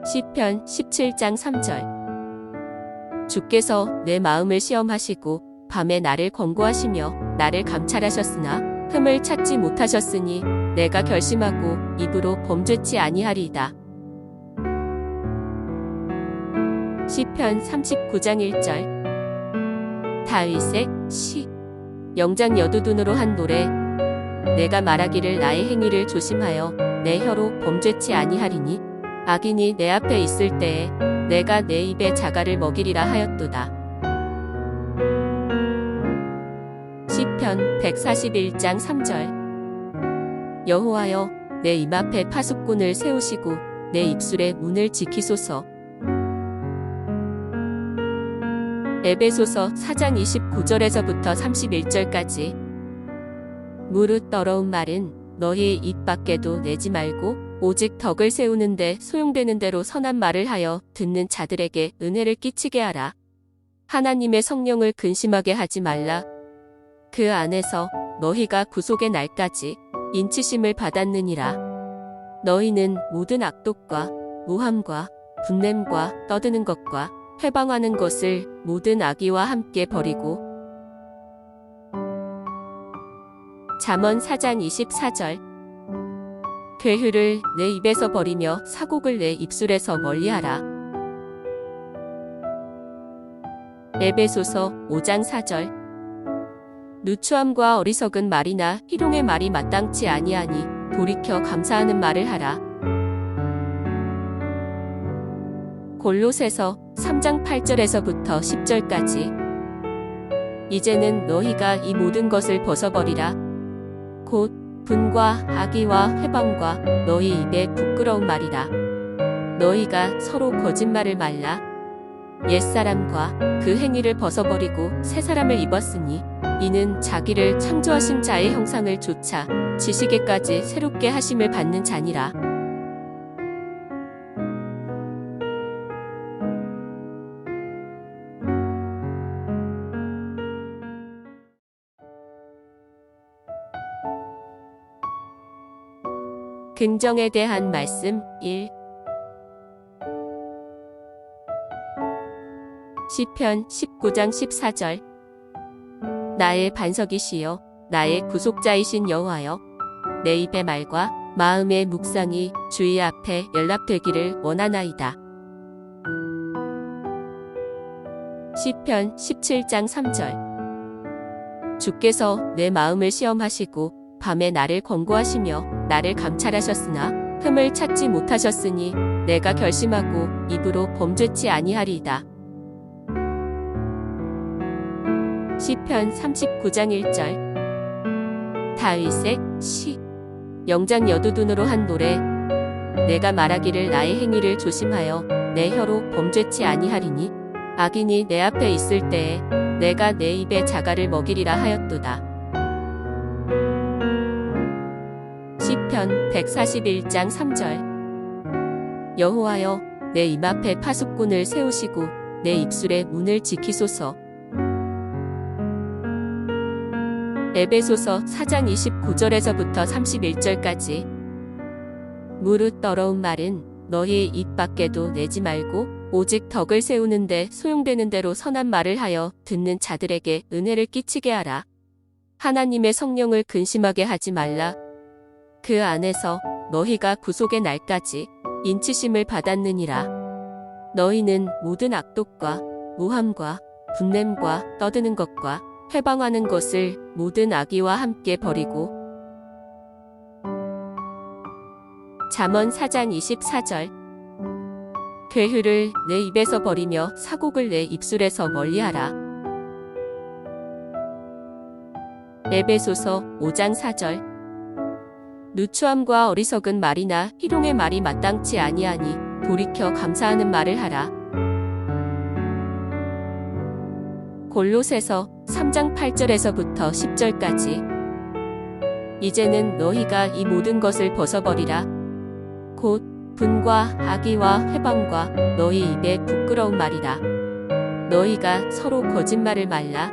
시편 17장 3절. 주께서 내 마음을 시험하시고 밤에 나를 권고하시며 나를 감찰하셨으나 흠을 찾지 못하셨으니 내가 결심하고 입으로 범죄치 아니하리이다. 시편 39장 1절. 다윗의 시. 영장 여두둔으로 한 노래. 내가 말하기를 나의 행위를 조심하여 내 혀로 범죄치 아니하리니 악인이 내 앞에 있을 때에 내가 내 입에 자갈을 먹이리라 하였도다. 시편 141장 3절. 여호와여 내 입 앞에 파수꾼을 세우시고 내 입술의 문을 지키소서. 에베소서 4장 29절에서부터 31절까지. 무릇 더러운 말은 너희 입 밖에도 내지 말고 오직 덕을 세우는데 소용되는 대로 선한 말을 하여 듣는 자들에게 은혜를 끼치게 하라. 하나님의 성령을 근심하게 하지 말라. 그 안에서 너희가 구속의 날까지 인치심을 받았느니라. 너희는 모든 악독과 무함과 분냄과 떠드는 것과 회방하는 것을 모든 악의와 함께 버리고. 잠언 4장 24절. 괴휴를 내 입에서 버리며 사곡을 내 입술에서 멀리하라. 에베소서 5장 4절. 누추함과 어리석은 말이나 희롱의 말이 마땅치 아니하니 돌이켜 감사하는 말을 하라. 골로새서 3장 8절에서부터 10절까지. 이제는 너희가 이 모든 것을 벗어버리라. 곧 분과 악의와 회방과 너희 입에 부끄러운 말이라. 너희가 서로 거짓말을 말라. 옛사람과 그 행위를 벗어버리고 새사람을 입었으니 이는 자기를 창조하신 자의 형상을 조차 지식에까지 새롭게 하심을 받는 자니라. 긍정에 대한 말씀 1. 시편 19장 14절. 나의 반석이시여 나의 구속자이신 여호와여 내 입의 말과 마음의 묵상이 주의 앞에 연락되기를 원하나이다. 시편 17장 3절. 주께서 내 마음을 시험하시고 밤에 나를 권고하시며 나를 감찰하셨으나 흠을 찾지 못하셨으니 내가 결심하고 입으로 범죄치 아니하리이다. 시편 39장 1절. 다윗의 시. 영장 여두둔으로 한 노래. 내가 말하기를 나의 행위를 조심하여 내 혀로 범죄치 아니하리니 악인이 내 앞에 있을 때에 내가 내 입에 자갈을 먹이리라 하였도다. 시편 141장 3절. 여호와여 내 입 앞에 파수꾼을 세우시고 내 입술의 문을 지키소서. 에베소서 4장 29절에서부터 31절까지. 무릇 더러운 말은 너희 입 밖에도 내지 말고 오직 덕을 세우는데 소용되는 대로 선한 말을 하여 듣는 자들에게 은혜를 끼치게 하라. 하나님의 성령을 근심하게 하지 말라. 그 안에서 너희가 구속의 날까지 인치심을 받았느니라. 너희는 모든 악독과 무함과 분냄과 떠드는 것과 회방하는 것을 모든 악의와 함께 버리고. 잠언 4장 24절. 괴휴를 내 입에서 버리며 사곡을 내 입술에서 멀리하라. 에베소서 5장 4절. 누추함과 어리석은 말이나 희롱의 말이 마땅치 아니하니 돌이켜 감사하는 말을 하라. 골로새서 3장 8절에서부터 10절까지. 이제는 너희가 이 모든 것을 벗어버리라. 곧 분과 악의와 회방과 너희 입에 부끄러운 말이라. 너희가 서로 거짓말을 말라.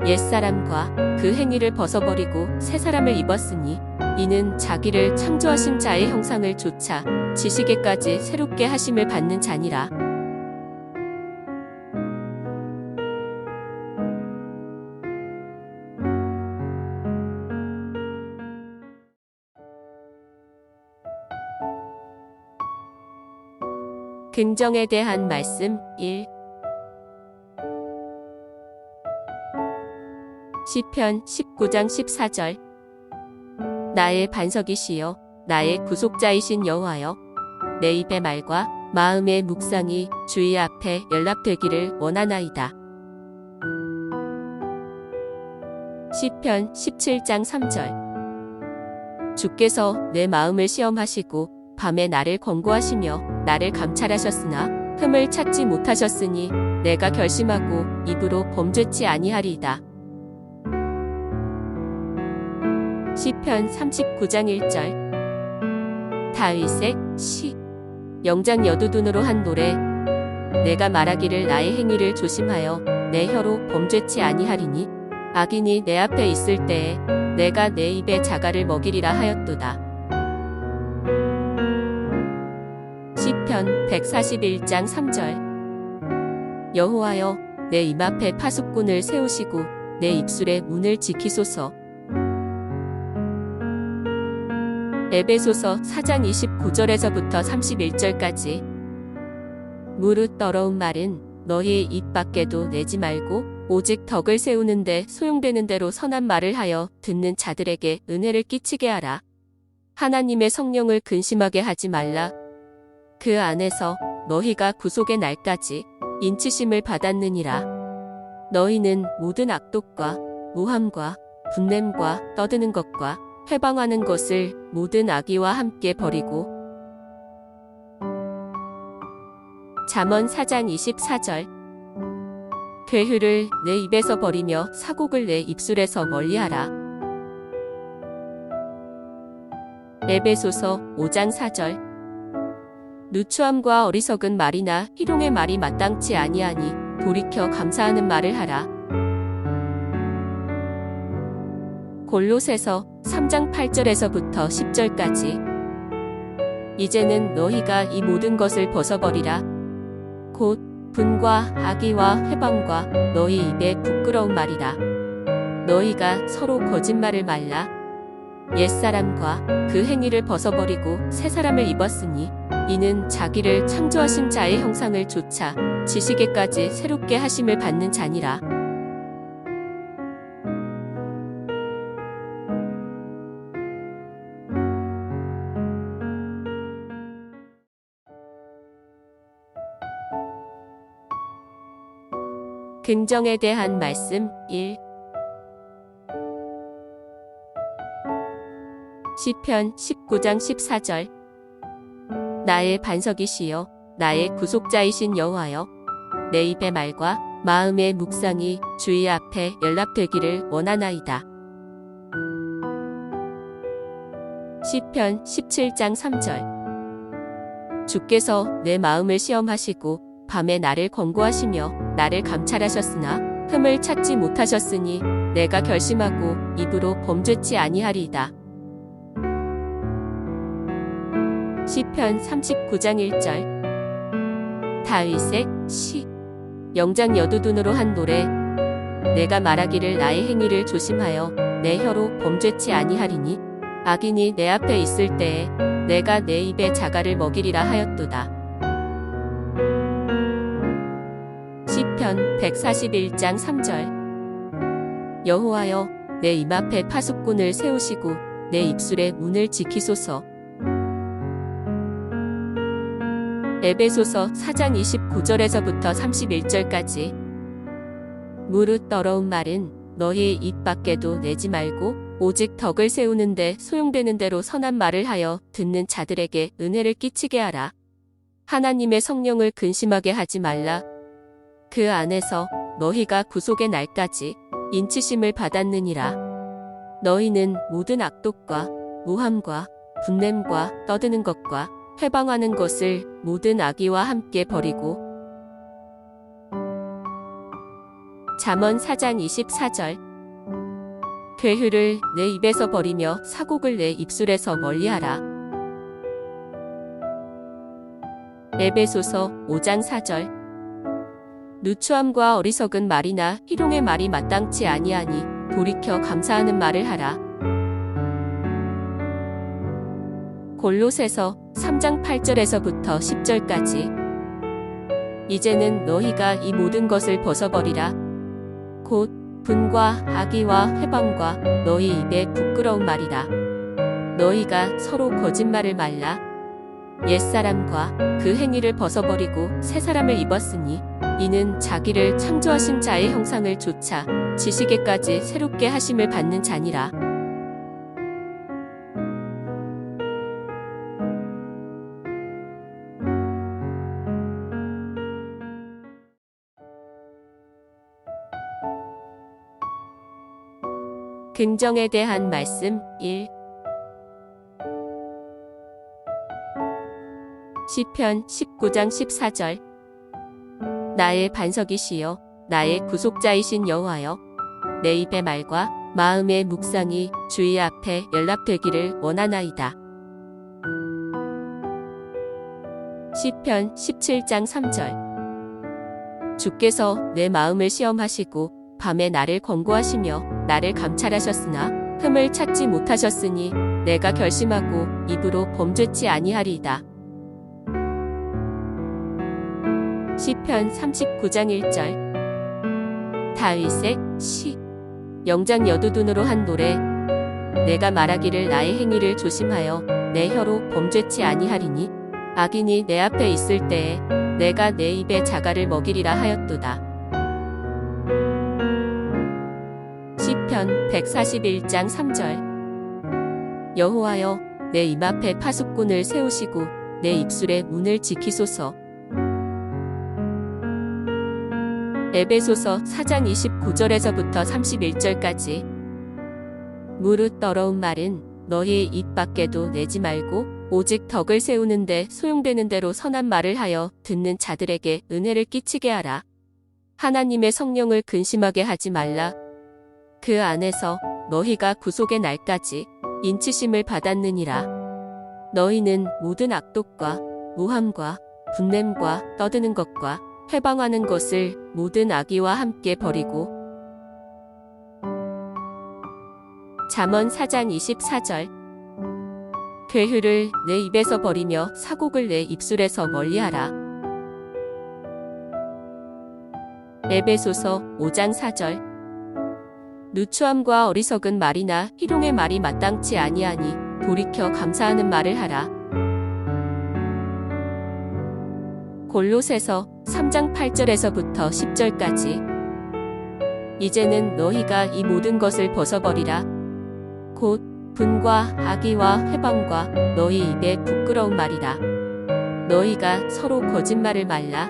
옛사람과 그 행위를 벗어버리고 새사람을 입었으니 이는 자기를 창조하신 자의 형상을 조차 지식에까지 새롭게 하심을 받는 자니라. 긍정에 대한 말씀 1. 시편 19장 14절. 나의 반석이시여 나의 구속자이신 여호와여 내 입의 말과 마음의 묵상이 주의 앞에 연락되기를 원하나이다. 시편 17장 3절. 주께서 내 마음을 시험하시고 밤에 나를 권고하시며 나를 감찰하셨으나 흠을 찾지 못하셨으니 내가 결심하고 입으로 범죄치 아니하리이다. 시편 39장 1절. 다윗의 시. 영장 여두둔으로 한 노래. 내가 말하기를 나의 행위를 조심하여 내 혀로 범죄치 아니하리니 악인이 내 앞에 있을 때에 내가 내 입에 자갈을 먹이리라 하였도다. 시편 141장 3절. 여호와여, 내 입 앞에 파수꾼을 세우시고 내 입술의 문을 지키소서. 에베소서 4장 29절에서부터 31절까지. 무릇 더러운 말은 너희의 입 밖에도 내지 말고 오직 덕을 세우는데 소용되는 대로 선한 말을 하여 듣는 자들에게 은혜를 끼치게 하라. 하나님의 성령을 근심하게 하지 말라. 그 안에서 너희가 구속의 날까지 인치심을 받았느니라. 너희는 모든 악독과 무함과 분냄과 떠드는 것과 회방하는 것을 모든 악의와 함께 버리고. 잠언 4장 24절. 괴휴를 내 입에서 버리며 사곡을 내 입술에서 멀리하라. 에베소서 5장 4절. 누추함과 어리석은 말이나 희롱의 말이 마땅치 아니하니 돌이켜 감사하는 말을 하라. 골로새서 3장 8절에서부터 10절까지. 이제는 너희가 이 모든 것을 벗어버리라. 곧 분과 악의와 회방과 너희 입에 부끄러운 말이라. 너희가 서로 거짓말을 말라. 옛사람과 그 행위를 벗어버리고 새 사람을 입었으니 이는 자기를 창조하신 자의 형상을 조차 지시게까지 새롭게 하심을 받는 자니라. 긍정에 대한 말씀 1. 시편 19장 14절. 나의 반석이시여 나의 구속자이신 여호와여, 내 입의 말과 마음의 묵상이 주의 앞에 연락되기를 원하나이다. 시편 17장 3절. 주께서 내 마음을 시험하시고 밤에 나를 권고하시며 나를 감찰하셨으나 흠을 찾지 못하셨으니 내가 결심하고 입으로 범죄치 아니하리이다. 시편 39장 1절. 다윗의 시. 영장 여두둔으로 한 노래. 내가 말하기를 나의 행위를 조심하여 내 혀로 범죄치 아니하리니 악인이 내 앞에 있을 때에 내가 내 입에 자갈을 먹이리라 하였도다. 시편 141장 3절. 여호와여, 내 입 앞에 파수꾼을 세우시고 내 입술의 문을 지키소서. 에베소서 4장 29절에서부터 31절까지. 무릇 더러운 말은 너희의 입 밖에도 내지 말고 오직 덕을 세우는데 소용되는 대로 선한 말을 하여 듣는 자들에게 은혜를 끼치게 하라. 하나님의 성령을 근심하게 하지 말라. 그 안에서 너희가 구속의 날까지 인치심을 받았느니라. 너희는 모든 악독과 무함과 분냄과 떠드는 것과 회방하는 것을 모든 악의와 함께 버리고. 잠언 4장 24절. 괴휴를 내 입에서 버리며 사곡을 내 입술에서 멀리하라. 에베소서 5장 4절. 누추함과 어리석은 말이나 희롱의 말이 마땅치 아니하니 돌이켜 감사하는 말을 하라. 골로새서 3장 8절에서부터 10절까지. 이제는 너희가 이 모든 것을 벗어버리라. 곧 분과 악의와 회방과 너희 입에 부끄러운 말이라. 너희가 서로 거짓말을 말라. 옛사람과 그 행위를 벗어버리고 새 사람을 입었으니 이는 자기를 창조하신 자의 형상을 조차 지시게까지 새롭게 하심을 받는 자니라. 긍정에 대한 말씀 1. 시편 19장 14절. 나의 반석이시여 나의 구속자이신 여호와여 내 입의 말과 마음의 묵상이 주의 앞에 연락되기를 원하나이다. 시편 17장 3절. 주께서 내 마음을 시험하시고 밤에 나를 권고하시며 나를 감찰하셨으나 흠을 찾지 못하셨으니 내가 결심하고 입으로 범죄치 아니하리이다. 시편 39장 1절. 다윗의 시. 영장 여두둔으로 한 노래. 내가 말하기를 나의 행위를 조심하여 내 혀로 범죄치 아니하리니 악인이 내 앞에 있을 때에 내가 내 입에 자갈을 먹이리라 하였도다. 시편 141장 3절. 여호와여 내 입 앞에 파수꾼을 세우시고 내 입술의 문을 지키소서. 에베소서 4장 29절에서부터 31절까지. 무릇 더러운 말은 너희 입 밖에도 내지 말고 오직 덕을 세우는데 소용되는 대로 선한 말을 하여 듣는 자들에게 은혜를 끼치게 하라. 하나님의 성령을 근심하게 하지 말라. 그 안에서 너희가 구속의 날까지 인치심을 받았느니라. 너희는 모든 악독과 무함과 분냄과 떠드는 것과 회방하는 것을 모든 악의와 함께 버리고. 잠언 4장 24절. 괴휴를 내 입에서 버리며 사곡을 내 입술에서 멀리하라. 에베소서 5장 4절. 누추함과 어리석은 말이나 희롱의 말이 마땅치 아니하니 돌이켜 감사하는 말을 하라. 골로새서 3장 8절에서부터 10절까지. 이제는 너희가 이 모든 것을 벗어버리라. 곧 분과 악의와 회방과 너희 입에 부끄러운 말이라. 너희가 서로 거짓말을 말라.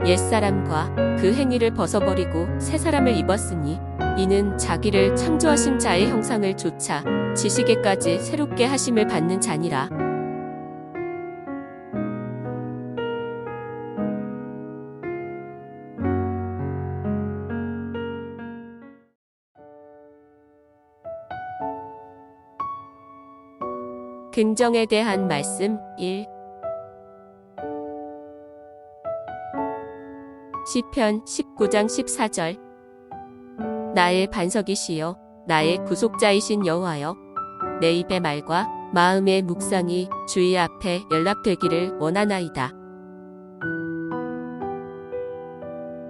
옛사람과 그 행위를 벗어버리고 새 사람을 입었으니 이는 자기를 창조하신 자의 형상을 좇아 지식에까지 새롭게 하심을 받는 자니라. 긍정에 대한 말씀 1. 시편 19장 14절. 나의 반석이시여 나의 구속자이신 여호와여 내 입의 말과 마음의 묵상이 주의 앞에 연락되기를 원하나이다.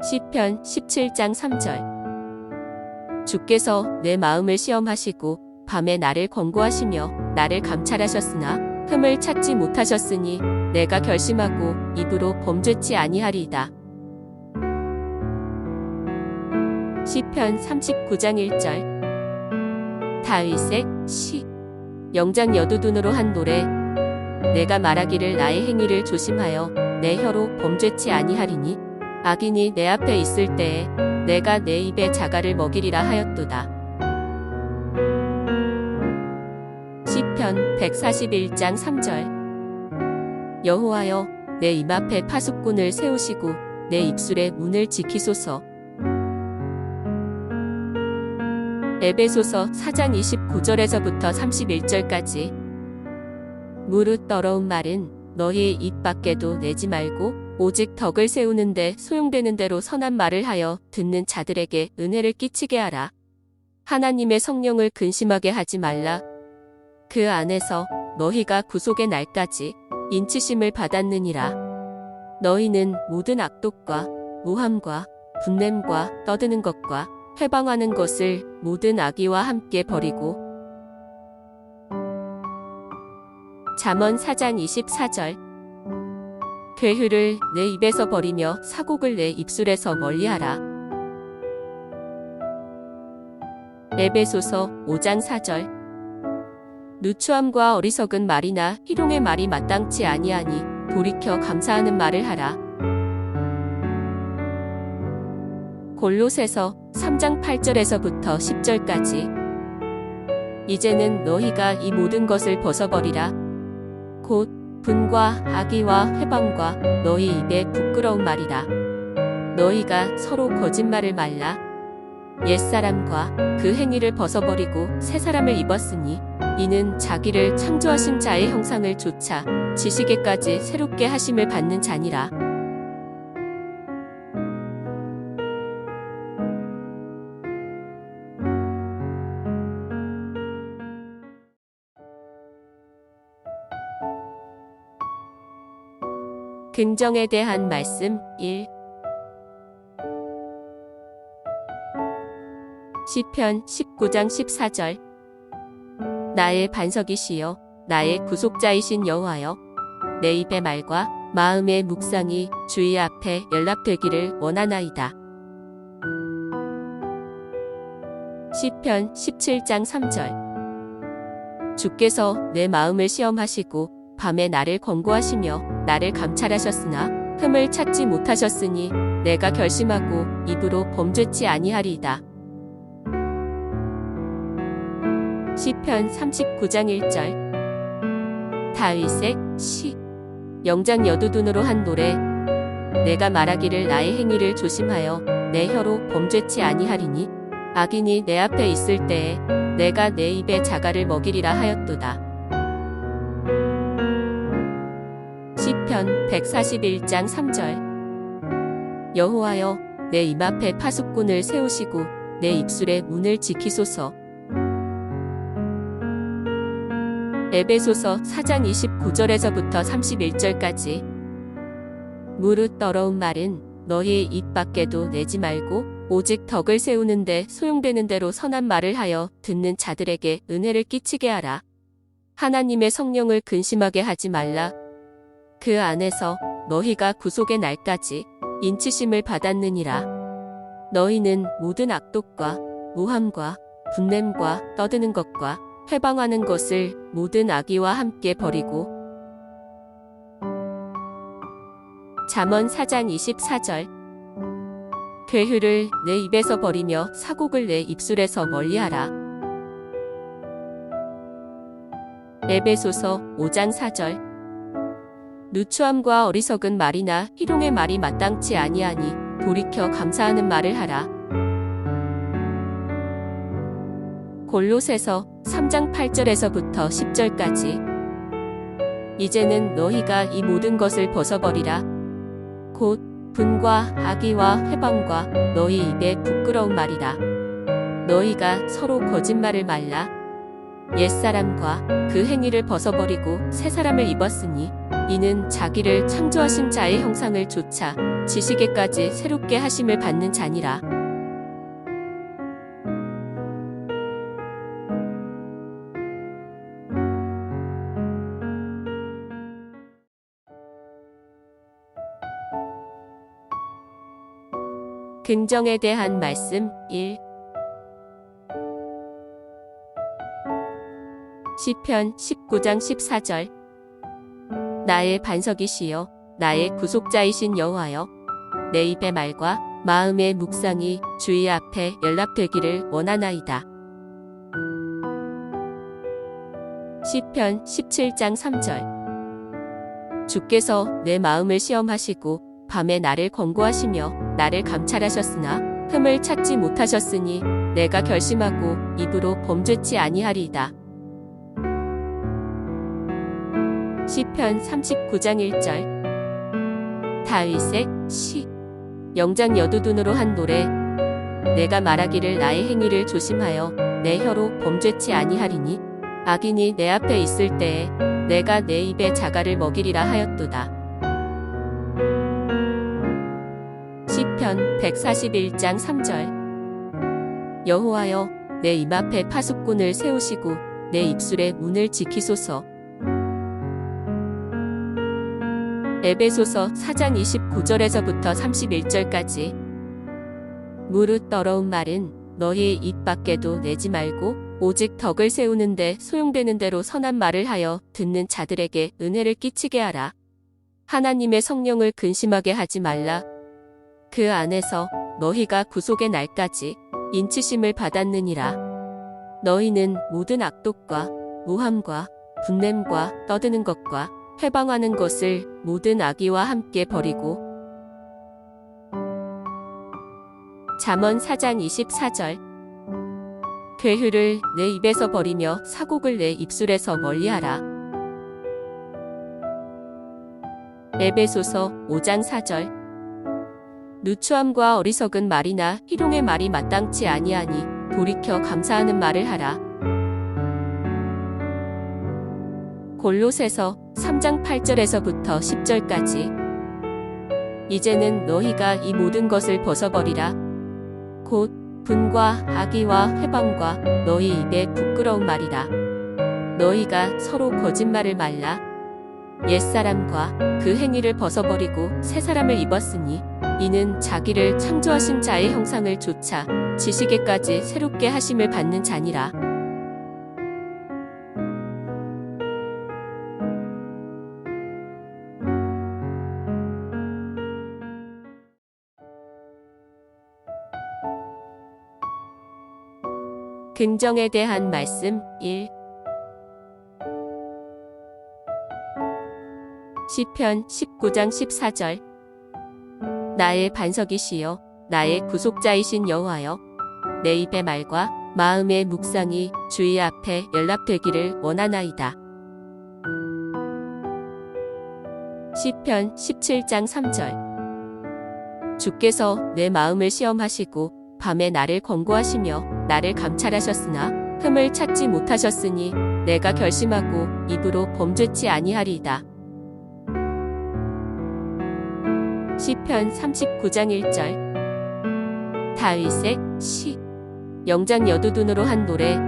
시편 17장 3절. 주께서 내 마음을 시험하시고 밤에 나를 권고하시며 나를 감찰하셨으나 흠을 찾지 못하셨으니 내가 결심하고 입으로 범죄치 아니하리이다. 시편 39장 1절. 다윗의 시. 영장 여두둔으로 한 노래. 내가 말하기를 나의 행위를 조심하여 내 혀로 범죄치 아니하리니 악인이 내 앞에 있을 때에 내가 내 입에 자갈을 먹이리라 하였도다. 시편 141장 3절. 여호와여 내 입 앞에 파수꾼을 세우시고 내 입술의 문을 지키소서. 에베소서 4장 29절에서부터 31절까지. 무릇 더러운 말은 너희 입 밖에도 내지 말고 오직 덕을 세우는데 소용되는 대로 선한 말을 하여 듣는 자들에게 은혜를 끼치게 하라. 하나님의 성령을 근심하게 하지 말라. 그 안에서 너희가 구속의 날까지 인치심을 받았느니라. 너희는 모든 악독과 무함과 분냄과 떠드는 것과 회방하는 것을 모든 악의와 함께 버리고. 잠언 4장 24절. 괴휴를 내 입에서 버리며 사곡을 내 입술에서 멀리하라. 에베소서 5장 4절. 누추함과 어리석은 말이나 희롱의 말이 마땅치 아니하니 돌이켜 감사하는 말을 하라. 골로새서 3장 8절에서부터 10절까지. 이제는 너희가 이 모든 것을 벗어버리라. 곧 분과 악의와 회방과 너희 입에 부끄러운 말이라. 너희가 서로 거짓말을 말라. 옛사람과 그 행위를 벗어버리고 새 사람을 입었으니 이는 자기를 창조하신 자의 형상을 조차 지시게까지 새롭게 하심을 받는 자니라. 긍정에 대한 말씀 1. 시편 19장 14절. 나의 반석이시여 나의 구속자이신 여호와여 내 입의 말과 마음의 묵상이 주의 앞에 연락되기를 원하나이다. 시편 17장 3절. 주께서 내 마음을 시험하시고 밤에 나를 권고하시며 나를 감찰하셨으나 흠을 찾지 못하셨으니 내가 결심하고 입으로 범죄치 아니하리이다. 시편 39장 1절. 다윗의 시. 영장 여두둔으로 한 노래. 내가 말하기를 나의 행위를 조심하여 내 혀로 범죄치 아니하리니 악인이 내 앞에 있을 때에 내가 내 입에 자갈을 먹이리라 하였도다. 시편 141장 3절. 여호와여 내 입 앞에 파수꾼을 세우시고 내 입술의 문을 지키소서. 에베소서 4장 29절에서부터 31절까지. 무릇 더러운 말은 너희 입 밖에도 내지 말고 오직 덕을 세우는데 소용되는 대로 선한 말을 하여 듣는 자들에게 은혜를 끼치게 하라. 하나님의 성령을 근심하게 하지 말라. 그 안에서 너희가 구속의 날까지 인치심을 받았느니라. 너희는 모든 악독과 무함과 분냄과 떠드는 것과 회방하는 것을 모든 악의와 함께 버리고. 잠언 4장 24절. 괴휴를 내 입에서 버리며 사곡을 내 입술에서 멀리하라. 에베소서 5장 4절. 누추함과 어리석은 말이나 희롱의 말이 마땅치 아니하니 돌이켜 감사하는 말을 하라. 골로새서 3장 8절에서부터 10절까지. 이제는 너희가 이 모든 것을 벗어버리라. 곧 분과 악의와 회방과 너희 입에 부끄러운 말이라. 너희가 서로 거짓말을 말라. 옛사람과 그 행위를 벗어버리고 새 사람을 입었으니 이는 자기를 창조하신 자의 형상을 조차 지시게까지 새롭게 하심을 받는 자니라. 긍정에 대한 말씀 1. 시편 19장 14절. 나의 반석이시여 나의 구속자이신 여호와여 내 입의 말과 마음의 묵상이 주의 앞에 연락되기를 원하나이다. 시편 17장 3절. 주께서 내 마음을 시험하시고 밤에 나를 권고하시며 나를 감찰하셨으나 흠을 찾지 못하셨으니 내가 결심하고 입으로 범죄치 아니하리이다. 시편 39장 1절. 다윗의 시. 영장 여두둔으로 한 노래. 내가 말하기를 나의 행위를 조심하여 내 혀로 범죄치 아니하리니 악인이 내 앞에 있을 때에 내가 내 입에 자갈을 먹이리라 하였도다. 시편 141장 3절. 여호와여 내 입 앞에 파수꾼을 세우시고 내 입술의 문을 지키소서. 에베소서 4장 29절에서부터 31절까지. 무릇 더러운 말은 너희 입 밖에도 내지 말고 오직 덕을 세우는데 소용되는 대로 선한 말을 하여 듣는 자들에게 은혜를 끼치게 하라. 하나님의 성령을 근심하게 하지 말라. 그 안에서 너희가 구속의 날까지 인치심을 받았느니라. 너희는 모든 악독과 무함과 분냄과 떠드는 것과 회방하는 것을 모든 악의와 함께 버리고 잠언 4장 24절 괴휴를 내 입에서 버리며 사곡을 내 입술에서 멀리하라. 에베소서 5장 4절 누추함과 어리석은 말이나 희롱의 말이 마땅치 아니하니 돌이켜 감사하는 말을 하라. 골로새서 3장 8절에서부터 10절까지 이제는 너희가 이 모든 것을 벗어버리라. 곧 분과 악의와 회방과 너희 입에 부끄러운 말이라. 너희가 서로 거짓말을 말라. 옛사람과 그 행위를 벗어버리고 새 사람을 입었으니 이는 자기를 창조하신 자의 형상을 좇아 지식에까지 새롭게 하심을 받는 자니라. 긍정에 대한 말씀 1. 시편 19장 14절 나의 반석이시여 나의 구속자이신 여호와여 내 입의 말과 마음의 묵상이 주의 앞에 연락되기를 원하나이다. 시편 17장 3절 주께서 내 마음을 시험하시고 밤에 나를 권고하시며 나를 감찰하셨으나 흠을 찾지 못하셨으니 내가 결심하고 입으로 범죄치 아니하리이다. 시편 39장 1절 다윗의 시 영장 여두둔으로 한 노래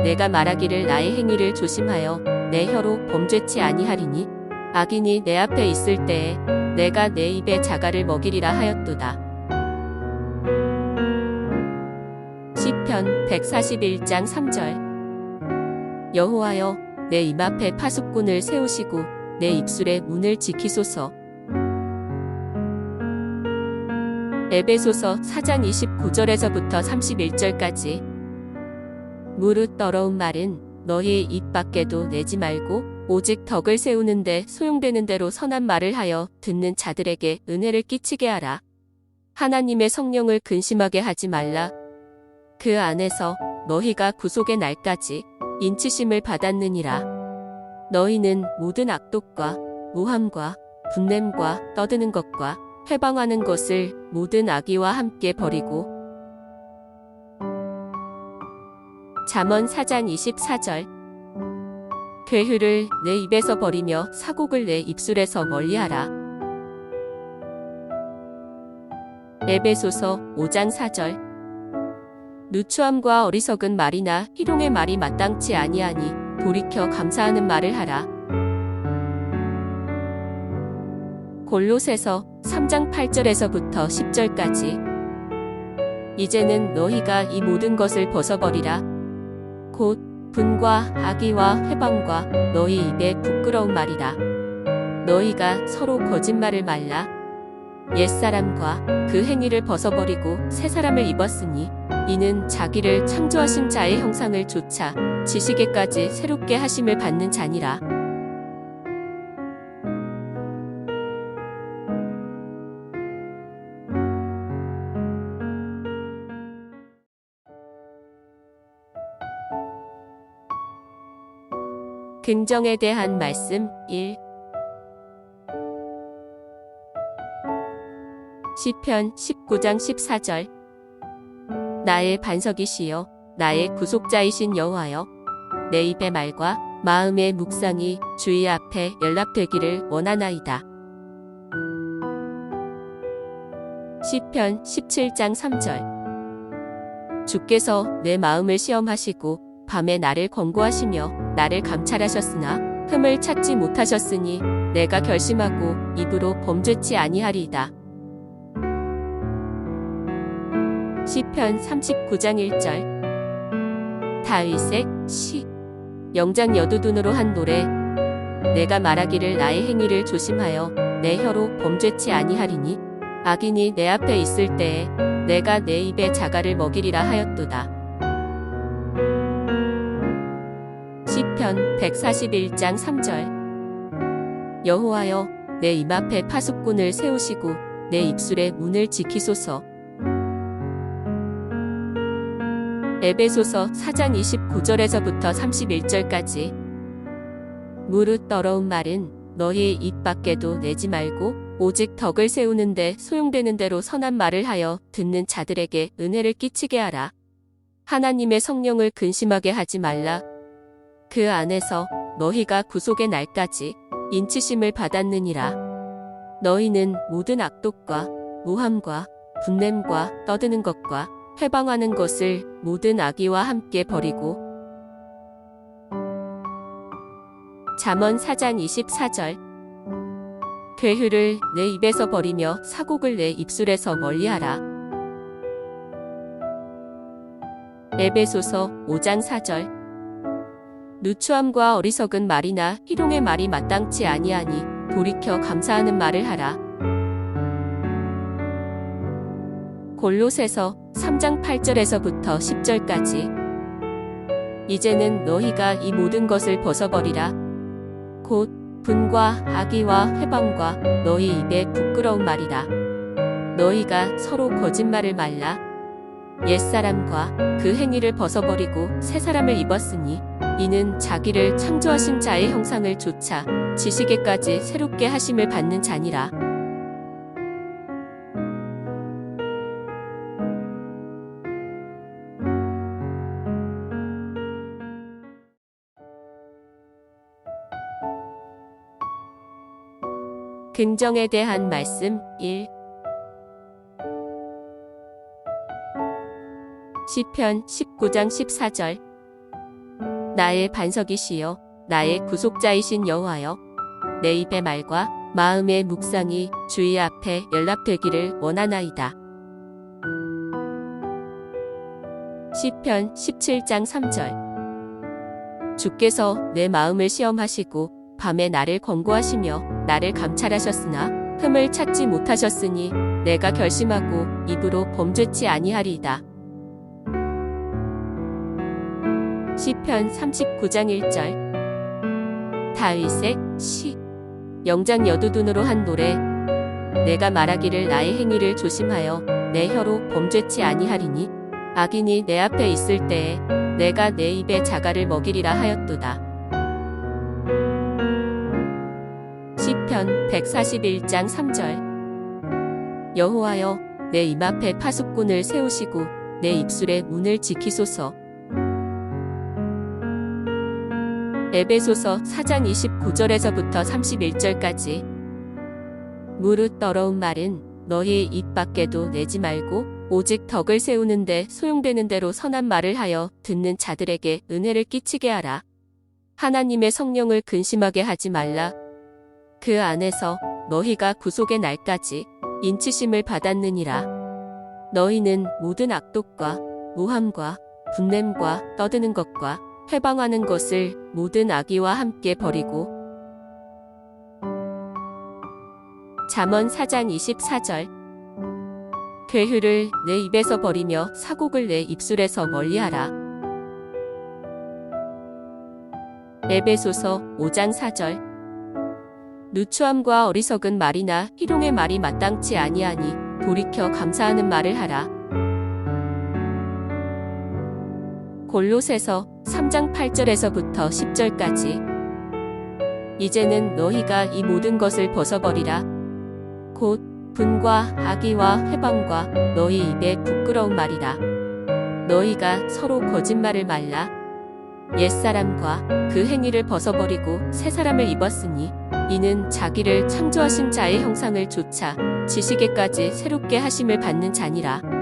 내가 말하기를 나의 행위를 조심하여 내 혀로 범죄치 아니하리니 악인이 내 앞에 있을 때에 내가 내 입에 자갈을 먹이리라 하였도다. 시편 141장 3절 여호와여 내 입 앞에 파수꾼을 세우시고 내 입술의 문을 지키소서. 에베소서 4장 29절에서부터 31절까지 무릇 더러운 말은 너희 입 밖에도 내지 말고 오직 덕을 세우는데 소용되는 대로 선한 말을 하여 듣는 자들에게 은혜를 끼치게 하라. 하나님의 성령을 근심하게 하지 말라. 그 안에서 너희가 구속의 날까지 인치심을 받았느니라. 너희는 모든 악독과 무함과 분냄과 떠드는 것과 회방하는 것을 모든 악의와 함께 버리고 잠언 4장 24절 괴휴를 내 입에서 버리며 사곡을 내 입술에서 멀리하라. 에베소서 5장 4절 누추함과 어리석은 말이나 희롱의 말이 마땅치 아니하니 돌이켜 감사하는 말을 하라. 골로새서 3장 8절에서부터 10절까지 이제는 너희가 이 모든 것을 벗어버리라. 곧 분과 악의와 회방과 너희 입에 부끄러운 말이라. 너희가 서로 거짓말을 말라. 옛사람과 그 행위를 벗어버리고 새 사람을 입었으니 이는 자기를 창조하신 자의 형상을 좇아 지식에까지 새롭게 하심을 받는 자니라. 긍정에 대한 말씀 1. 시편 19장 14절 나의 반석이시여 나의 구속자이신 여호와여 내 입의 말과 마음의 묵상이 주의 앞에 연락되기를 원하나이다. 시편 17장 3절 주께서 내 마음을 시험하시고 밤에 나를 권고하시며 나를 감찰하셨으나 흠을 찾지 못하셨으니 내가 결심하고 입으로 범죄치 아니하리이다. 시편 39장 1절 다윗의 시 영장 여두둔으로 한 노래 내가 말하기를 나의 행위를 조심하여 내 혀로 범죄치 아니하리니 악인이 내 앞에 있을 때에 내가 내 입에 자갈을 먹이리라 하였도다. 시편 141장 3절. 여호와여, 내 입 앞에 파수꾼을 세우시고 내 입술의 문을 지키소서. 에베소서 4장 29절에서부터 31절까지. 무릇 더러운 말은 너희 입 밖에도 내지 말고 오직 덕을 세우는데 소용되는 대로 선한 말을 하여 듣는 자들에게 은혜를 끼치게 하라. 하나님의 성령을 근심하게 하지 말라. 그 안에서 너희가 구속의 날까지 인치심을 받았느니라. 너희는 모든 악독과 무함과 분냄과 떠드는 것과 회방하는 것을 모든 악의와 함께 버리고. 잠언 4장 24절. 괴휴를 내 입에서 버리며 사곡을 내 입술에서 멀리하라. 에베소서 5장 4절. 누추함과 어리석은 말이나 희롱의 말이 마땅치 아니하니 돌이켜 감사하는 말을 하라. 골로새서 3장 8절에서부터 10절까지. 이제는 너희가 이 모든 것을 벗어버리라. 곧 분과 악의와 회방과 너희 입에 부끄러운 말이라. 너희가 서로 거짓말을 말라. 옛사람과 그 행위를 벗어버리고 새사람을 입었으니 이는 자기를 창조하신 자의 형상을 조차 지시게까지 새롭게 하심을 받는 자니라. 긍정에 대한 말씀 1. 시편 19장 14절. 나의 반석이시여 나의 구속자이신 여호와여, 내 입의 말과 마음의 묵상이 주의 앞에 연락되기를 원하나이다. 시편 17장 3절. 주께서 내 마음을 시험하시고 밤에 나를 권고하시며 나를 감찰하셨으나 흠을 찾지 못하셨으니 내가 결심하고 입으로 범죄치 아니하리이다. 시편 39장 1절. 다윗의 시. 영장 여두둔으로 한 노래. 내가 말하기를 나의 행위를 조심하여 내 혀로 범죄치 아니하리니 악인이 내 앞에 있을 때에 내가 내 입에 자갈을 먹이리라 하였도다. 시편 141장 3절. 여호와여, 내 입 앞에 파수꾼을 세우시고 내 입술의 문을 지키소서. 에베소서 4장 29절에서부터 31절까지. 무릇 더러운 말은 너희 입 밖에도 내지 말고 오직 덕을 세우는데 소용되는 대로 선한 말을 하여 듣는 자들에게 은혜를 끼치게 하라. 하나님의 성령을 근심하게 하지 말라. 그 안에서 너희가 구속의 날까지 인치심을 받았느니라. 너희는 모든 악독과 무함과 분냄과 떠드는 것과 회방하는 것을 모든 악의와 함께 버리고. 잠언 4장 24절. 괴휴를 내 입에서 버리며 사곡을 내 입술에서 멀리하라. 에베소서 5장 4절. 누추함과 어리석은 말이나 희롱의 말이 마땅치 아니하니 돌이켜 감사하는 말을 하라. 골로새서 3장 8절에서부터 10절까지. 이제는 너희가 이 모든 것을 벗어버리라. 곧 분과 악의와 회방과 너희 입에 부끄러운 말이라. 너희가 서로 거짓말을 말라. 옛사람과 그 행위를 벗어버리고 새사람을 입었으니 이는 자기를 창조하신 자의 형상을 조차 지시게까지 새롭게 하심을 받는 자니라.